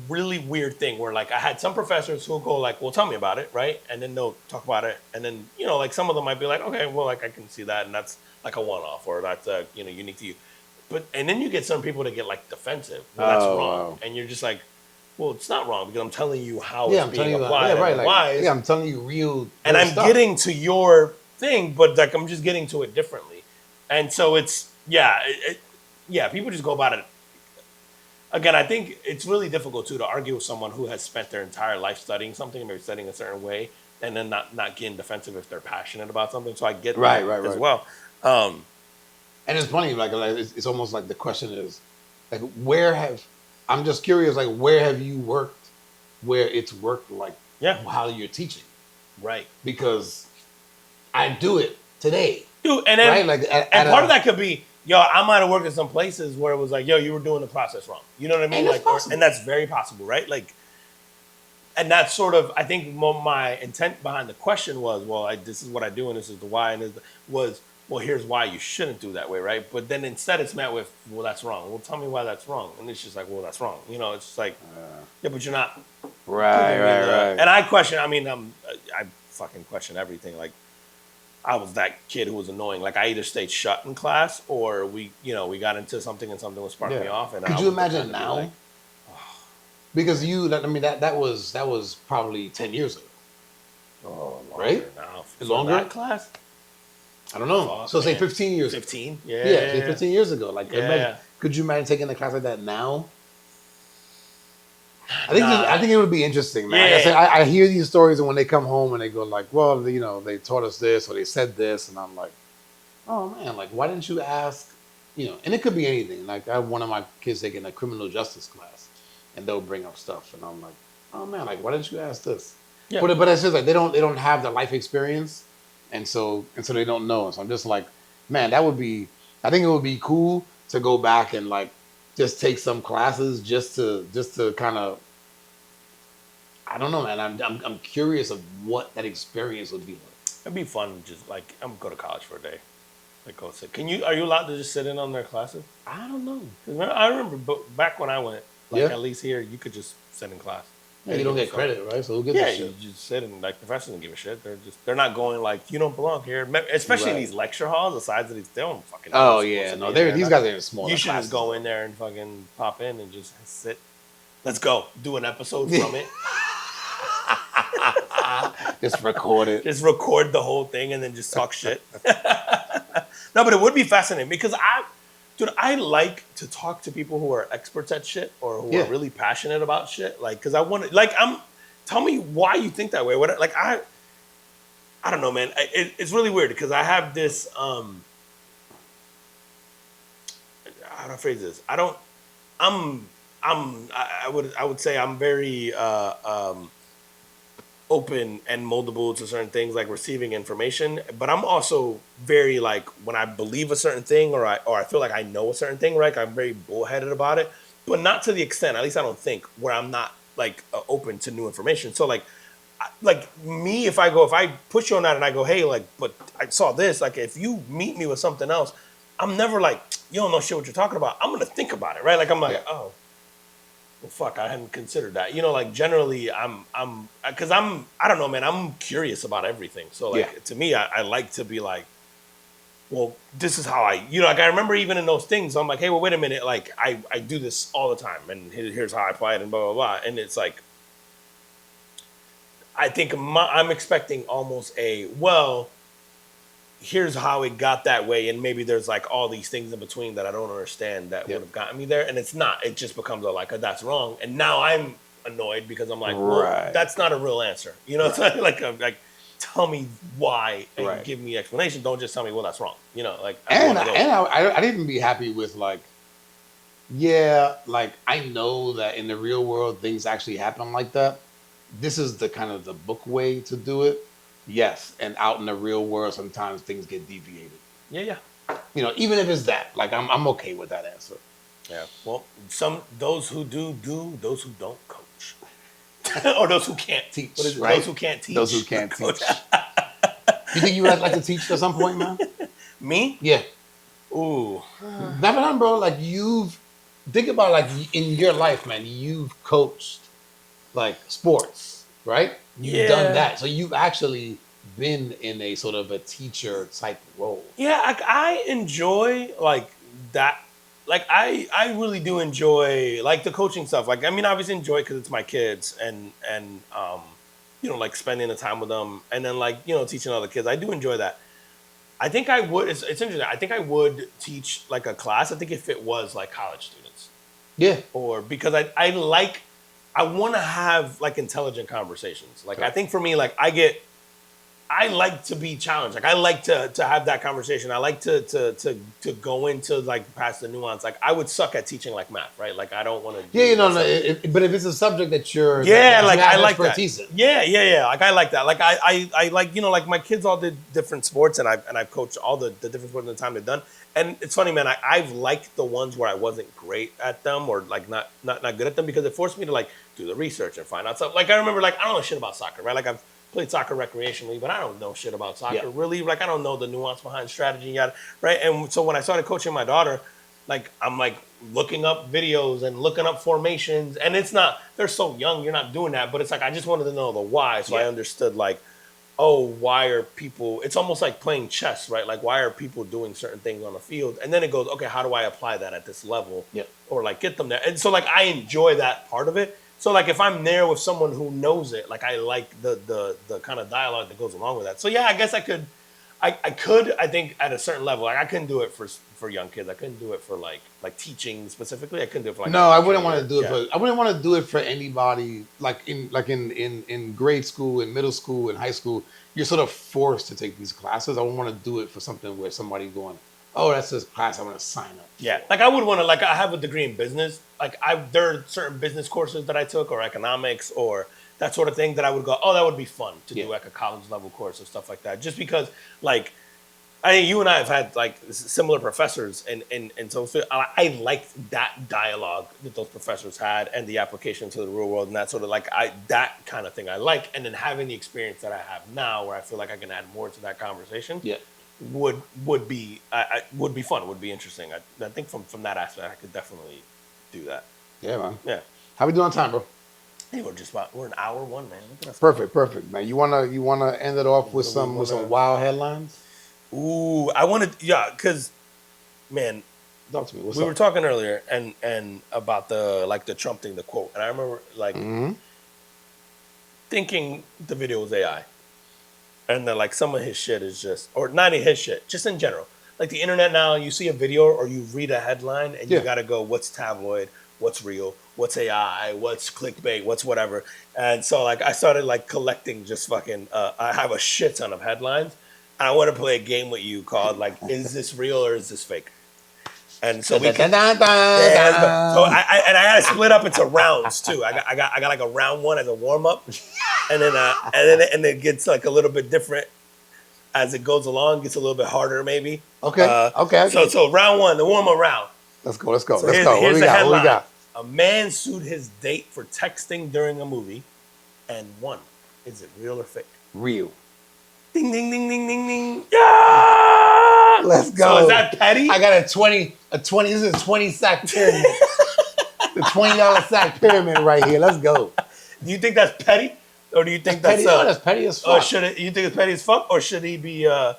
really weird thing where like I had some professors who'll go like, well, tell me about it, right? And then they'll talk about it. And then, like some of them might be like, okay, well, like I can see that. And that's like a one-off or that's, unique to you. And then you get some people that get like defensive. Well, that's wrong. Wow. And you're just like, Well, it's not wrong because I'm telling you how Yeah, it's I'm telling being you, applied yeah, and right. the Like, whys. yeah, I'm telling you real And I'm stuff. getting to your thing, but like I'm just getting to it differently. And so it's yeah, people just go about it. Again, I think it's really difficult too to argue with someone who has spent their entire life studying something and maybe studying a certain way, and then not getting defensive if they're passionate about something. So I get Right, that right, as right. well. And it's funny, like it's almost like the question is, like, where have I'm just curious, like, where have you worked, where it's worked, like, Yeah, how you're teaching? right. Because I do it today, Dude, and then right? Like, and part of that could be, yo, I might have worked in some places where it was like, yo, you were doing the process wrong. You know what I mean? and it's Like, possible. and that's very possible, right? Like, and that's sort of, I think, my intent behind the question was, well, this is what I do, and this is the why, and was, well, here's why you shouldn't do that way, right? But then instead, it's met with, well, that's wrong. Well, tell me why that's wrong, and it's just like, well, that's wrong. You know, it's just like, yeah, but you're not Right, giving me right, the. right. And I question. I mean, I fucking question everything. Like, I was that kid who was annoying. Like, I either stayed shut in class, or we got into something and something was sparking me off. And Could I you was the kind imagine to be now? like, Because I mean, that was probably 10 years ago, oh, longer right? now. Longer? For that class? I don't know. Fuck, So say man. 15 years. 15? Yeah, say 15 years ago. Like, Yeah. imagine, could you imagine taking a class like that now? I Nah. think it would be interesting, man. Like I Yeah. said, I hear these stories, and when they come home and they go like, well, they taught us this or they said this, and I'm like, oh man, like, why didn't you ask? And it could be anything. Like, I have one of my kids taking a criminal justice class, and they'll bring up stuff, and I'm like, oh man, like, why didn't you ask this? Yeah. But it's just like they don't have the life experience, and so they don't know. So I'm just like, man, I think it would be cool to go back and like just take some classes just to kind of, I don't know, man. I'm curious of what that experience would be like. It'd be fun. Just like, I'm going to go to college for a day. Like, go sit. Are you allowed to just sit in on their classes? I don't know. 'Cause I remember back when I went, like, Yeah. at least here, you could just sit in class. Yeah, you don't get credit, right? So who gets Yeah, this you shit? just sit and like professors don't give a shit. They're not going like, you don't belong here. Especially in Right. these lecture halls, the size of these, they don't fucking. Oh yeah, no, these guys are in small. You should just go in there and fucking pop in and just sit. Let's go do an episode from it. Just record it. Just record the whole thing and then just talk shit. No, but it would be fascinating because I like to talk to people who are experts at shit or who are really passionate about shit. Like, because I want to, like, tell me why you think that way. I don't know, man. It's really weird because I have this, how do I phrase this? I would say I'm very, open and moldable to certain things, like receiving information, but I'm also very like, when I believe a certain thing or I feel like I know a certain thing, right? I'm very bullheaded about it, but not to the extent, at least I don't think, where I'm not like open to new information. So like me, if I push you on that and I go, hey, like, but I saw this, like, if you meet me with something else, I'm never like, you don't know shit what you're talking about. I'm gonna think about it, right? Like, I'm like, oh, well, fuck, I hadn't considered that. Like, generally, because I don't know, man, I'm curious about everything. So, like, to me, I like to be like, well, this is how like, I remember even in those things, I'm like, hey, well, wait a minute, like, I do this all the time, and here's how I apply it, and blah, blah, blah. And it's like, I think I'm expecting almost here's how it got that way, and maybe there's like all these things in between that I don't understand that would have gotten me there, and it's not. It just becomes that's wrong, and now I'm annoyed because I'm like, well, that's not a real answer, It's like tell me why and give me explanation. Don't just tell me, well, that's wrong, Like, I'd even be happy with like, like, I know that in the real world things actually happen like that. This is the kind of the book way to do it. Yes, and out in the real world, sometimes things get deviated. Yeah. Even if it's that, like, I'm okay with that answer. Yeah. Well, those who do, those who don't coach, or those who can't teach. Right? Those who can't teach. Those who can't teach. You think you would like to teach at some point, man? Me? Yeah. Ooh. Never done, bro. Like, think about, like, in your life, man. You've coached like sports, right? You've done that. So you've actually been in a sort of a teacher type role. Yeah, I enjoy like that like I really do enjoy like the coaching stuff. Like I mean, obviously enjoy because it's my kids and you know, like spending the time with them and then like you know teaching other kids. I do enjoy that. I think I would. It's interesting. I think I would teach like a class. I think if it was like college students Yeah. or because I like I want to have like intelligent conversations. Like I think for me, like I like to be challenged. Like I like to have that conversation. I like to go into like past the nuance. Like I would suck at teaching like math, right? Like I don't want to. Yeah, you know, no, but if it's a subject that you're yeah, that like you have I like that. expertise in. Yeah. Like I like that. Like I like you know like my kids all did different sports and I've coached all the different sports in the time they've done. And it's funny, man. I've liked the ones where I wasn't great at them or like not good at them because it forced me to like do the research and find out stuff. Like I remember like I don't know shit about soccer, right? Like I've played soccer recreationally, but I don't know shit about soccer really. Like I don't know the nuance behind strategy yet, right? And so when I started coaching my daughter, like I'm like looking up videos and looking up formations, and it's not they're so young, you're not doing that, but it's like I just wanted to know the why, so I understood like, oh, why are people? It's almost like playing chess, right? Like why are people doing certain things on the field, and then it goes, okay, how do I apply that at this level, or like get them there? And so like I enjoy that part of it. So like if I'm there with someone who knows it, like I like the kind of dialogue that goes along with that. So yeah, I guess I could, I think at a certain level, like I couldn't do it for young kids. I couldn't do it for like teaching specifically. I couldn't do it for like. No, I wouldn't want to do it. For, I wouldn't want to do it for anybody. Like in grade school, in middle school, in high school, you're sort of forced to take these classes. I wouldn't want to do it for something where somebody going, oh, that's this class I want to sign up. Yeah, like I would want to like I have a degree in business. Like there are certain business courses that I took or economics or that sort of thing that I would go, oh, that would be fun to do like a college level course or stuff like that. Just because like I think you and I have had like similar professors and so I liked that dialogue that those professors had and the application to the real world and that sort of like that kind of thing I like. And then having the experience that I have now where I feel like I can add more to that conversation. Yeah. Would be would be fun. Would be interesting. I think from that aspect, I could definitely do that. Yeah, man. Yeah. How we doing on time, bro? Hey, we're an hour one, man. Look at us. Perfect, man. You wanna end it off with some wild headlines? Ooh, I wanted because man, talk to me. We were talking earlier and about the Trump thing, the quote, and I remember like thinking the video was AI. And then, like, some of his shit is just, or not even his shit, just in general. Like, the internet now, you see a video or you read a headline and you got to go, what's tabloid, what's real, what's AI, what's clickbait, what's whatever. And so, like, I started, like, collecting just fucking, I have a shit ton of headlines. And I want to play a game with you called, like, is this real or is this fake? And so we can, so I got to split up into rounds too. I got like a round one as a warm up, and then it gets like a little bit different as it goes along. Gets a little bit harder maybe. Okay. Okay. So round one, the warm up round. Let's go. So here's the headline. What we got? A man sued his date for texting during a movie, and won. Is it real or fake? Real. Ding ding ding ding ding ding. Yeah. Let's go. So is that petty? I got a 20, this is a 20 sack pyramid. The $20 sack pyramid right here. Let's go. Do you think that's petty? Or do you think that's petty? That's petty as fuck. Or you think it's petty as fuck? Or should he be, I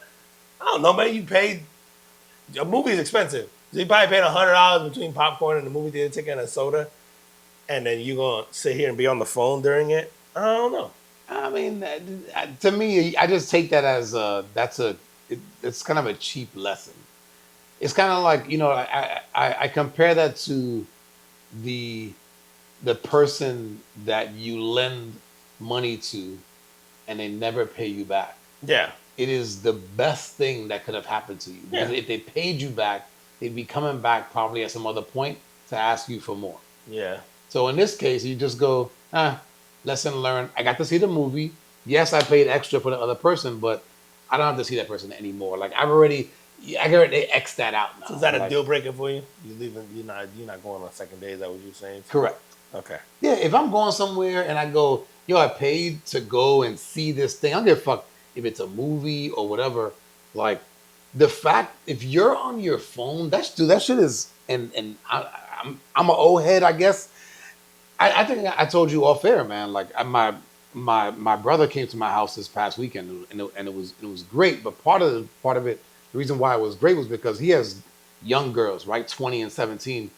don't know, man, you paid, a movie is expensive. So you probably paid $100 between popcorn and the movie theater ticket and a soda. And then you going to sit here and be on the phone during it? I don't know. I mean, to me, I just take that as it's kind of a cheap lesson. It's kind of like, you know, I compare that to the person that you lend money to and they never pay you back. Yeah. It is the best thing that could have happened to you. Because if they paid you back, they'd be coming back probably at some other point to ask you for more. Yeah. So in this case, you just go, lesson learned. I got to see the movie. Yes, I paid extra for the other person, but I don't have to see that person anymore. Like I already X that out now. So is that a deal breaker for you? You leaving? You're not going on second day. Is that what you're saying? Correct. Okay. Yeah, if I'm going somewhere and I go, yo, I paid to go and see this thing. I don't give a fuck if it's a movie or whatever. Like the fact if you're on your phone, that shit is. And I'm an old head, I guess. I think I told you off air, man. Like my brother came to my house this past weekend, and it was great. But part of it, the reason why it was great was because he has young girls, right, 20 and 17,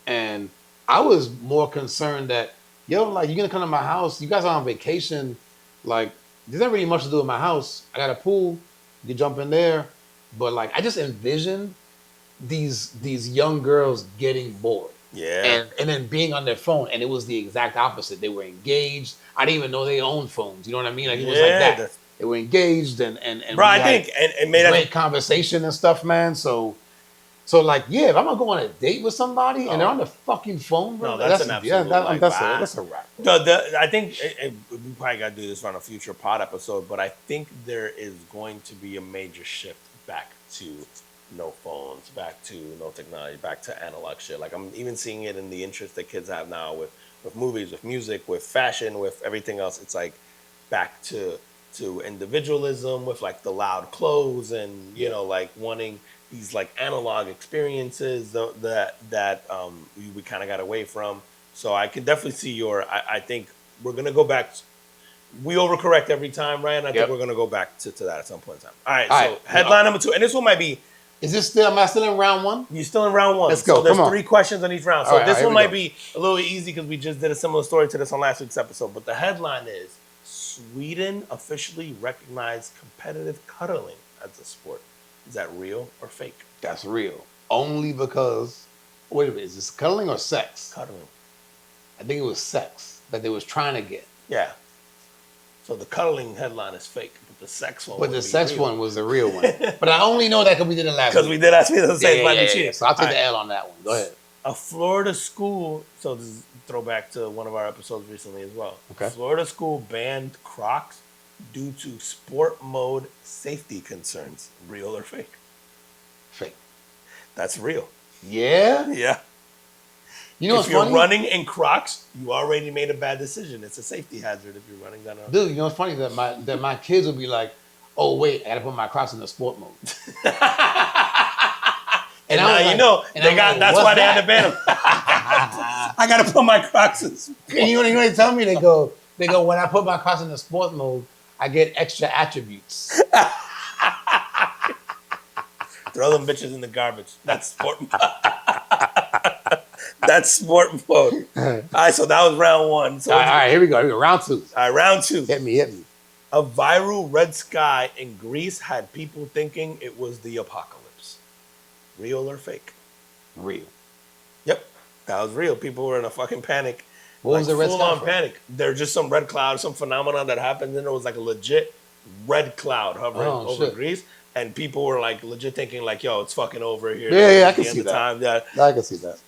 and I was more concerned that yo, like you're gonna come to my house, you guys are on vacation, like there's not really much to do in my house. I got a pool, you can jump in there, but like I just envisioned these young girls getting bored. Yeah. And then being on their phone, and it was the exact opposite. They were engaged. I didn't even know they owned phones. You know what I mean? Like it was like that. They were engaged and bro, we I had think and made great conversation and stuff, man. So like yeah, if I'm gonna go on a date with somebody and they're on the fucking phone, bro, no, that's an absolute that's a wrap. I think we probably got to do this on a future pod episode, but I think there is going to be a major shift back to no phones, back to no technology, back to analog shit. Like I'm even seeing it in the interest that kids have now with movies, with music, with fashion, with everything else. It's like back to individualism with like the loud clothes and you know like wanting these like analog experiences that we kind of got away from. So I can definitely see I think we're gonna go back. We overcorrect every time, right? And I think we're gonna go back to that at some point in time. All right. Headline number 2, and this one might be. Is this still? Am I still in round 1? You're still in round 1. Let's go. So there's 3 questions on each round. So this one might be a little easy because we just did a similar story to this on last week's episode. But the headline is Sweden officially recognized competitive cuddling as a sport. Is that real or fake? That's real. Only because, wait a minute, is this cuddling or sex? Cuddling. I think it was sex that they was trying to get. Yeah. So the cuddling headline is fake, but the sex one. But the sex one was the real one. But I only know that because we did it last week. Because we did last week. Yeah. So I'll take the L on that one. Go ahead. A Florida school. So this is throwback to one of our episodes recently as well. Okay. Florida school banned Crocs due to sport mode safety concerns. Real or fake? Fake. That's real. Yeah? Yeah. You know if you're running in Crocs, you already made a bad decision. It's a safety hazard if you're running down a... Dude, you know what's funny? That my kids will be like, oh, wait, I got to put my Crocs in the sport mode. and now you know, that's why they had to ban them. I got to put my Crocs in sport. And you know what they tell me? They go, when I put my Crocs in the sport mode, I get extra attributes. Throw them bitches in the garbage. That's sport mode. That's sport mode. All right, so that was round 1. So all right, here we go. Round 2. All right, round 2. Hit me. A viral red sky in Greece had people thinking it was the apocalypse. Real or fake? Real. Yep, that was real. People were in a fucking panic. What was the red sky? Full-on panic. There's just some red cloud, some phenomenon that happened, and it was like a legit red cloud hovering over Greece. And people were like legit thinking like, yo, it's fucking over here. Yeah, I can see that. I can see that.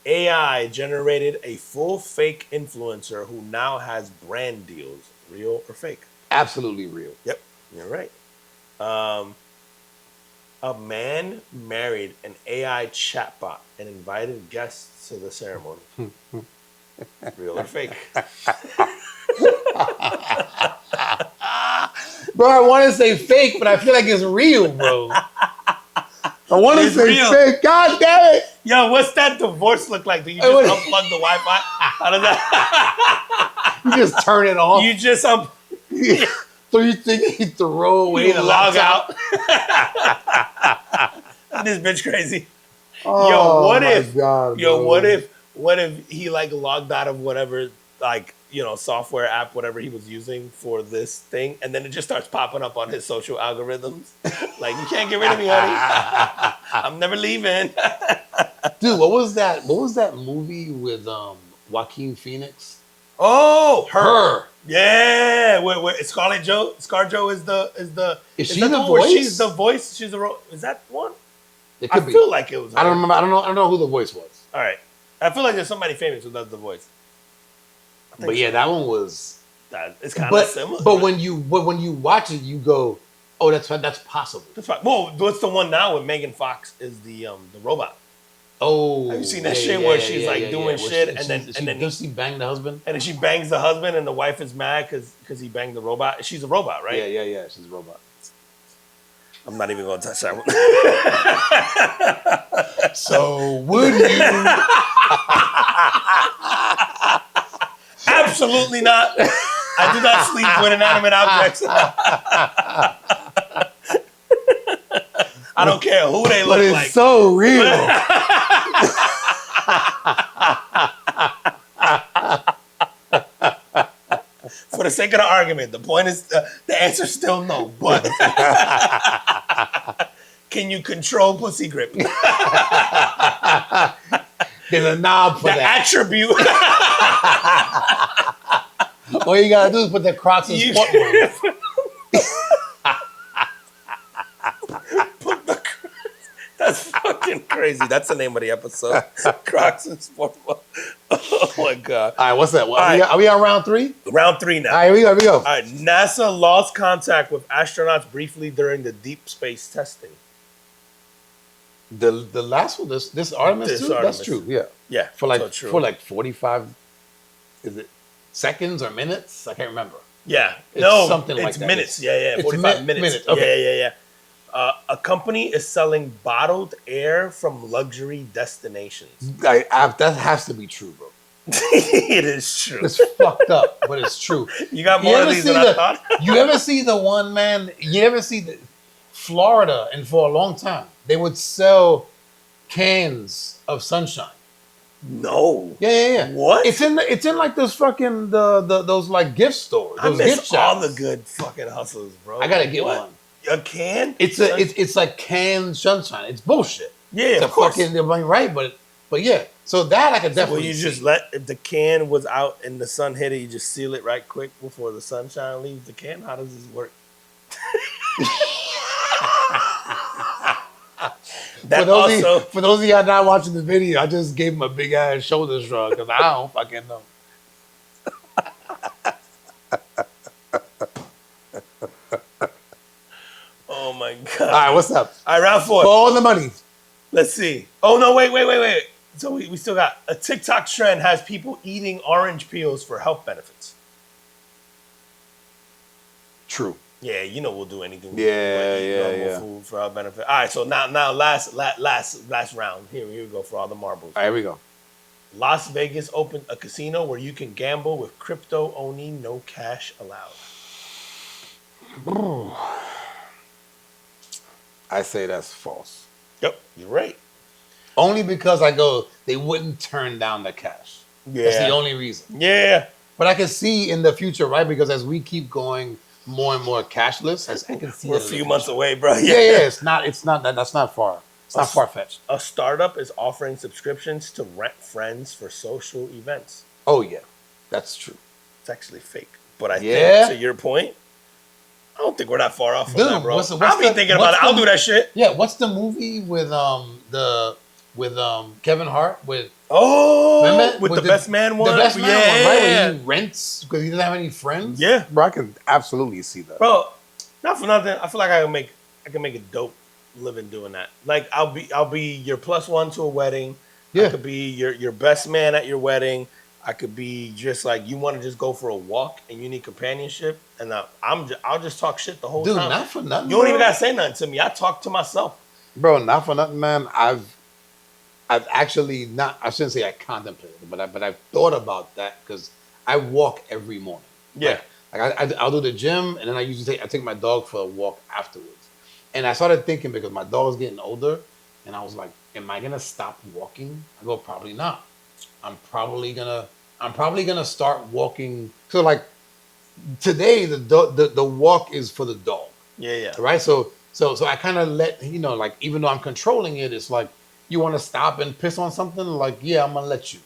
AI generated a full fake influencer who now has brand deals. Real or fake? Absolutely real. Yep, you're right. A man married an AI chatbot and invited guests to the ceremony. Real or fake? Bro, I want to say fake, but I feel like it's real, bro. I want to say real. Fake. God damn it. Yo, what's that divorce look like? Do you just unplug the Wi-Fi? How does that? You just turn it off. You just So you think you throw away the log laptop? out? This bitch crazy. Oh, What if he like logged out of whatever like software app, whatever he was using for this thing, and then it just starts popping up on his social algorithms. Like, you can't get rid of me, honey. I'm never leaving. Dude, what was that movie with Joaquin Phoenix? Oh, Her. Yeah, where Scarlett Jo. ScarJo is she the voice? She's the voice. She's the is that one? It could be. feel like it was her. I don't remember. I don't know who the voice was. All right, I feel like there's somebody famous who does the voice. But yeah, that one was. It's kind of similar. But when you watch it, you go, "Oh, that's possible." That's fine. Well, what's the one now with Megan Fox is the robot. Oh, have you seen that shit where she's doing shit and then does she bang the husband? And then she bangs the husband and the wife is mad because he banged the robot. She's a robot, right? Yeah. She's a robot. I'm not even going to touch that one. So would you? Absolutely not. I do not sleep with inanimate objects. I don't care who they But look it's like. so real. For the sake of the argument, the point is the answer's still no. But can you control pussy grip? There's a knob for The that. attribute. All you gotta do is put the Crocs in sport mode. That's fucking crazy. That's the name of the episode. Crocs and sport mode. Oh my god. All right, what's that? right. Are we on round 3? Round 3 now. All right, here we go. All right, NASA lost contact with astronauts briefly during the deep space testing. The last one, this Artemis This 2? Artemis. That's true, yeah. Yeah, For like so true. 45, is it seconds or minutes? I can't remember. Yeah, It's something like it's that. minutes. It's 45 minutes. Okay. Yeah. A company is selling bottled air from luxury destinations. That has to be true, bro. It is true. It's fucked up, but it's true. You got more of these than I thought? You ever see the one, man? You ever see the Florida, and for a long time, they would sell cans of sunshine. No. Yeah. What? It's in like those fucking those like gift stores. I Those miss gift all shops. the good fucking hustles, bro. I gotta get What? one. A can? It's like canned sunshine. It's bullshit. Yeah, It's of course. right, but yeah. So that I could Well, definitely. you just see. if the can was out and the sun hit it, you just seal it right quick before the sunshine leaves the can. How does this work? For those of y'all not watching the video, I just gave him a big ass shoulder shrug because I don't fucking know. Oh my god! All right, what's up? All right, round 4. For all the money. Let's see. Oh no! Wait. So we still got a TikTok trend has people eating orange peels for health benefits. True. Yeah, you know we'll do anything. Yeah. Food for health benefit. All right, so now last round. Here we go for all the marbles. All right, here we go. Las Vegas opened a casino where you can gamble with crypto only, no cash allowed. I say that's false. Yep, you're right. Only because they wouldn't turn down the cash. Yeah. That's the only reason. Yeah. But I can see in the future, right? Because as we keep going more and more cashless, I can see We're a it in the few future. months away, bro. Yeah. That's not far. It's not far fetched. A startup is offering subscriptions to rent friends for social events. Oh yeah, that's true. It's actually fake. But I Yeah. think, to your point, I don't think we're that far off from Dude, that, bro. what's I'll be thinking about it. I'll do that shit. Yeah, what's the movie with Kevin Hart with Oh, with the best man one? The best man one, right? Yeah. Where he rents because he doesn't have any friends. Yeah. Bro, I can absolutely see that. Bro, not for nothing. I feel like I can make a dope living doing that. Like I'll be your plus one to a wedding. Yeah. I could be your best man at your wedding. I could be just like you want to just go for a walk and you need companionship, and I'll just talk shit the whole Dude, time. not for nothing. You don't bro. even gotta say nothing to me. I talk to myself. Bro, not for nothing, man. I've actually not. I shouldn't say I contemplated, but I've thought about that because I walk every morning. Yeah. I'll do the gym, and then I usually take my dog for a walk afterwards. And I started thinking because my dog's getting older, and I was like, am I gonna stop walking? I go, probably not. I'm probably gonna start walking. So like today, the walk is for the dog. Yeah. Right. So I kind of let like even though I'm controlling it, it's like you want to stop and piss on something. Like yeah, I'm gonna let you.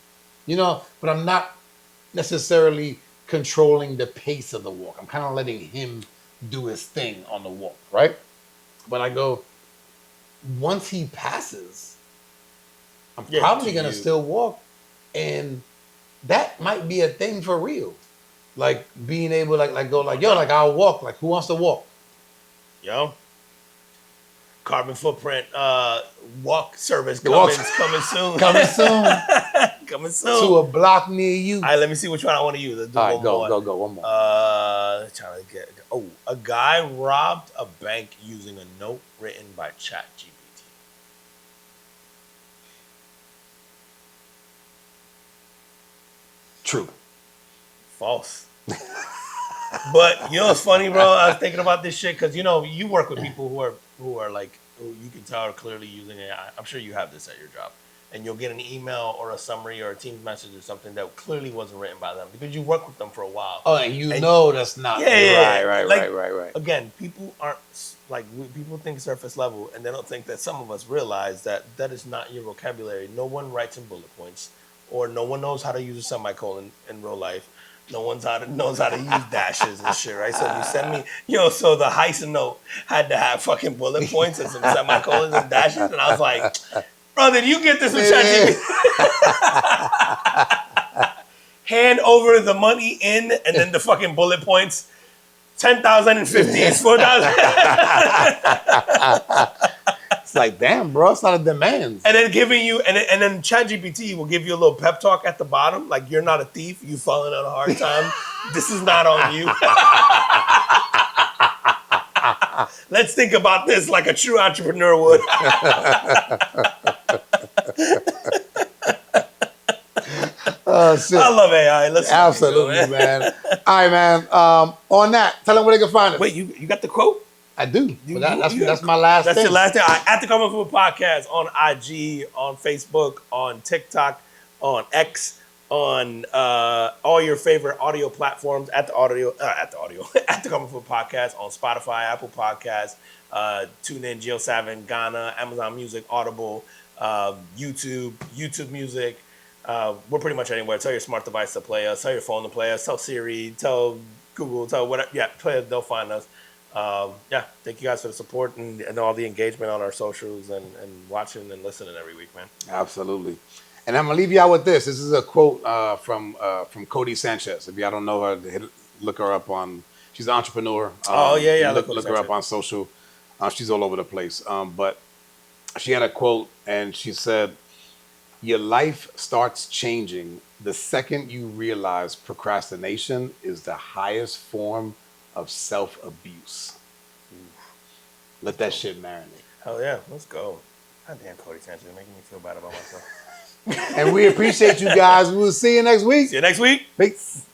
But I'm not necessarily controlling the pace of the walk. I'm kind of letting him do his thing on the walk. Right. But I go once he passes, I'm probably gonna still walk, and that might be a thing for real. Like being able I'll walk. Like who wants to walk? Yo. Carbon footprint walk service coming soon. Coming soon. Coming soon. To a block near you. All right, let me see which one I want to use. Let's do All right, one more. go. One more. Trying to get. Oh, a guy robbed a bank using a note written by ChatGPT. True. False. But you know what's funny, bro? I was thinking about this shit because you work with people who are like you can tell are clearly using AI. I'm sure you have this at your job. And you'll get an email or a summary or a Teams message or something that clearly wasn't written by them because you worked with them for a while. Oh, and know that's not. Yeah. Right. Again, people aren't people think surface level, and they don't think that some of us realize that that is not your vocabulary. No one writes in bullet points, or no one knows how to use a semicolon in real life. No one's knows how to use dashes and shit, right? So if you send me, so the heist note had to have fucking bullet points and some semicolons and dashes, and I was like, bro, did you get this with ChatGPT? Hand over the money in, and then the fucking bullet points. 10,000 and 50s, 4,000. It's like, damn, bro, it's not a demand. And then giving you, and then ChatGPT will give you a little pep talk at the bottom, like you're not a thief, you falling on a hard time. This is not on you. Let's think about this like a true entrepreneur would. Oh, shit. I love AI. Let's absolutely, man. All right, man. On that, tell them where they can find us. Wait, you got the quote? I do. That's my last thing. That's your last thing. At the Common Food Podcast on IG, on Facebook, on TikTok, on X, on all your favorite audio platforms. At the Common Food Podcast on Spotify, Apple Podcasts, TuneIn, JioSaavn, Ghana, Amazon Music, Audible, YouTube Music. We're pretty much anywhere. Tell your smart device to play us. Tell your phone to play us. Tell Siri. Tell Google. Tell whatever. Yeah, play us. They'll find us. Thank you guys for the support and all the engagement on our socials and watching and listening every week, man. Absolutely. And I'm gonna leave you out with this. This is a quote from Cody Sanchez. If y'all don't know her, look her up on. She's an entrepreneur. Look her up on social. She's all over the place. But she had a quote, and she said, "Your life starts changing the second you realize procrastination is the highest form of self-abuse." Let that shit marinate. Hell yeah, let's go. God damn, Cody Sanchez, making me feel bad about myself. And we appreciate you guys. We'll see you next week. See you next week. Peace.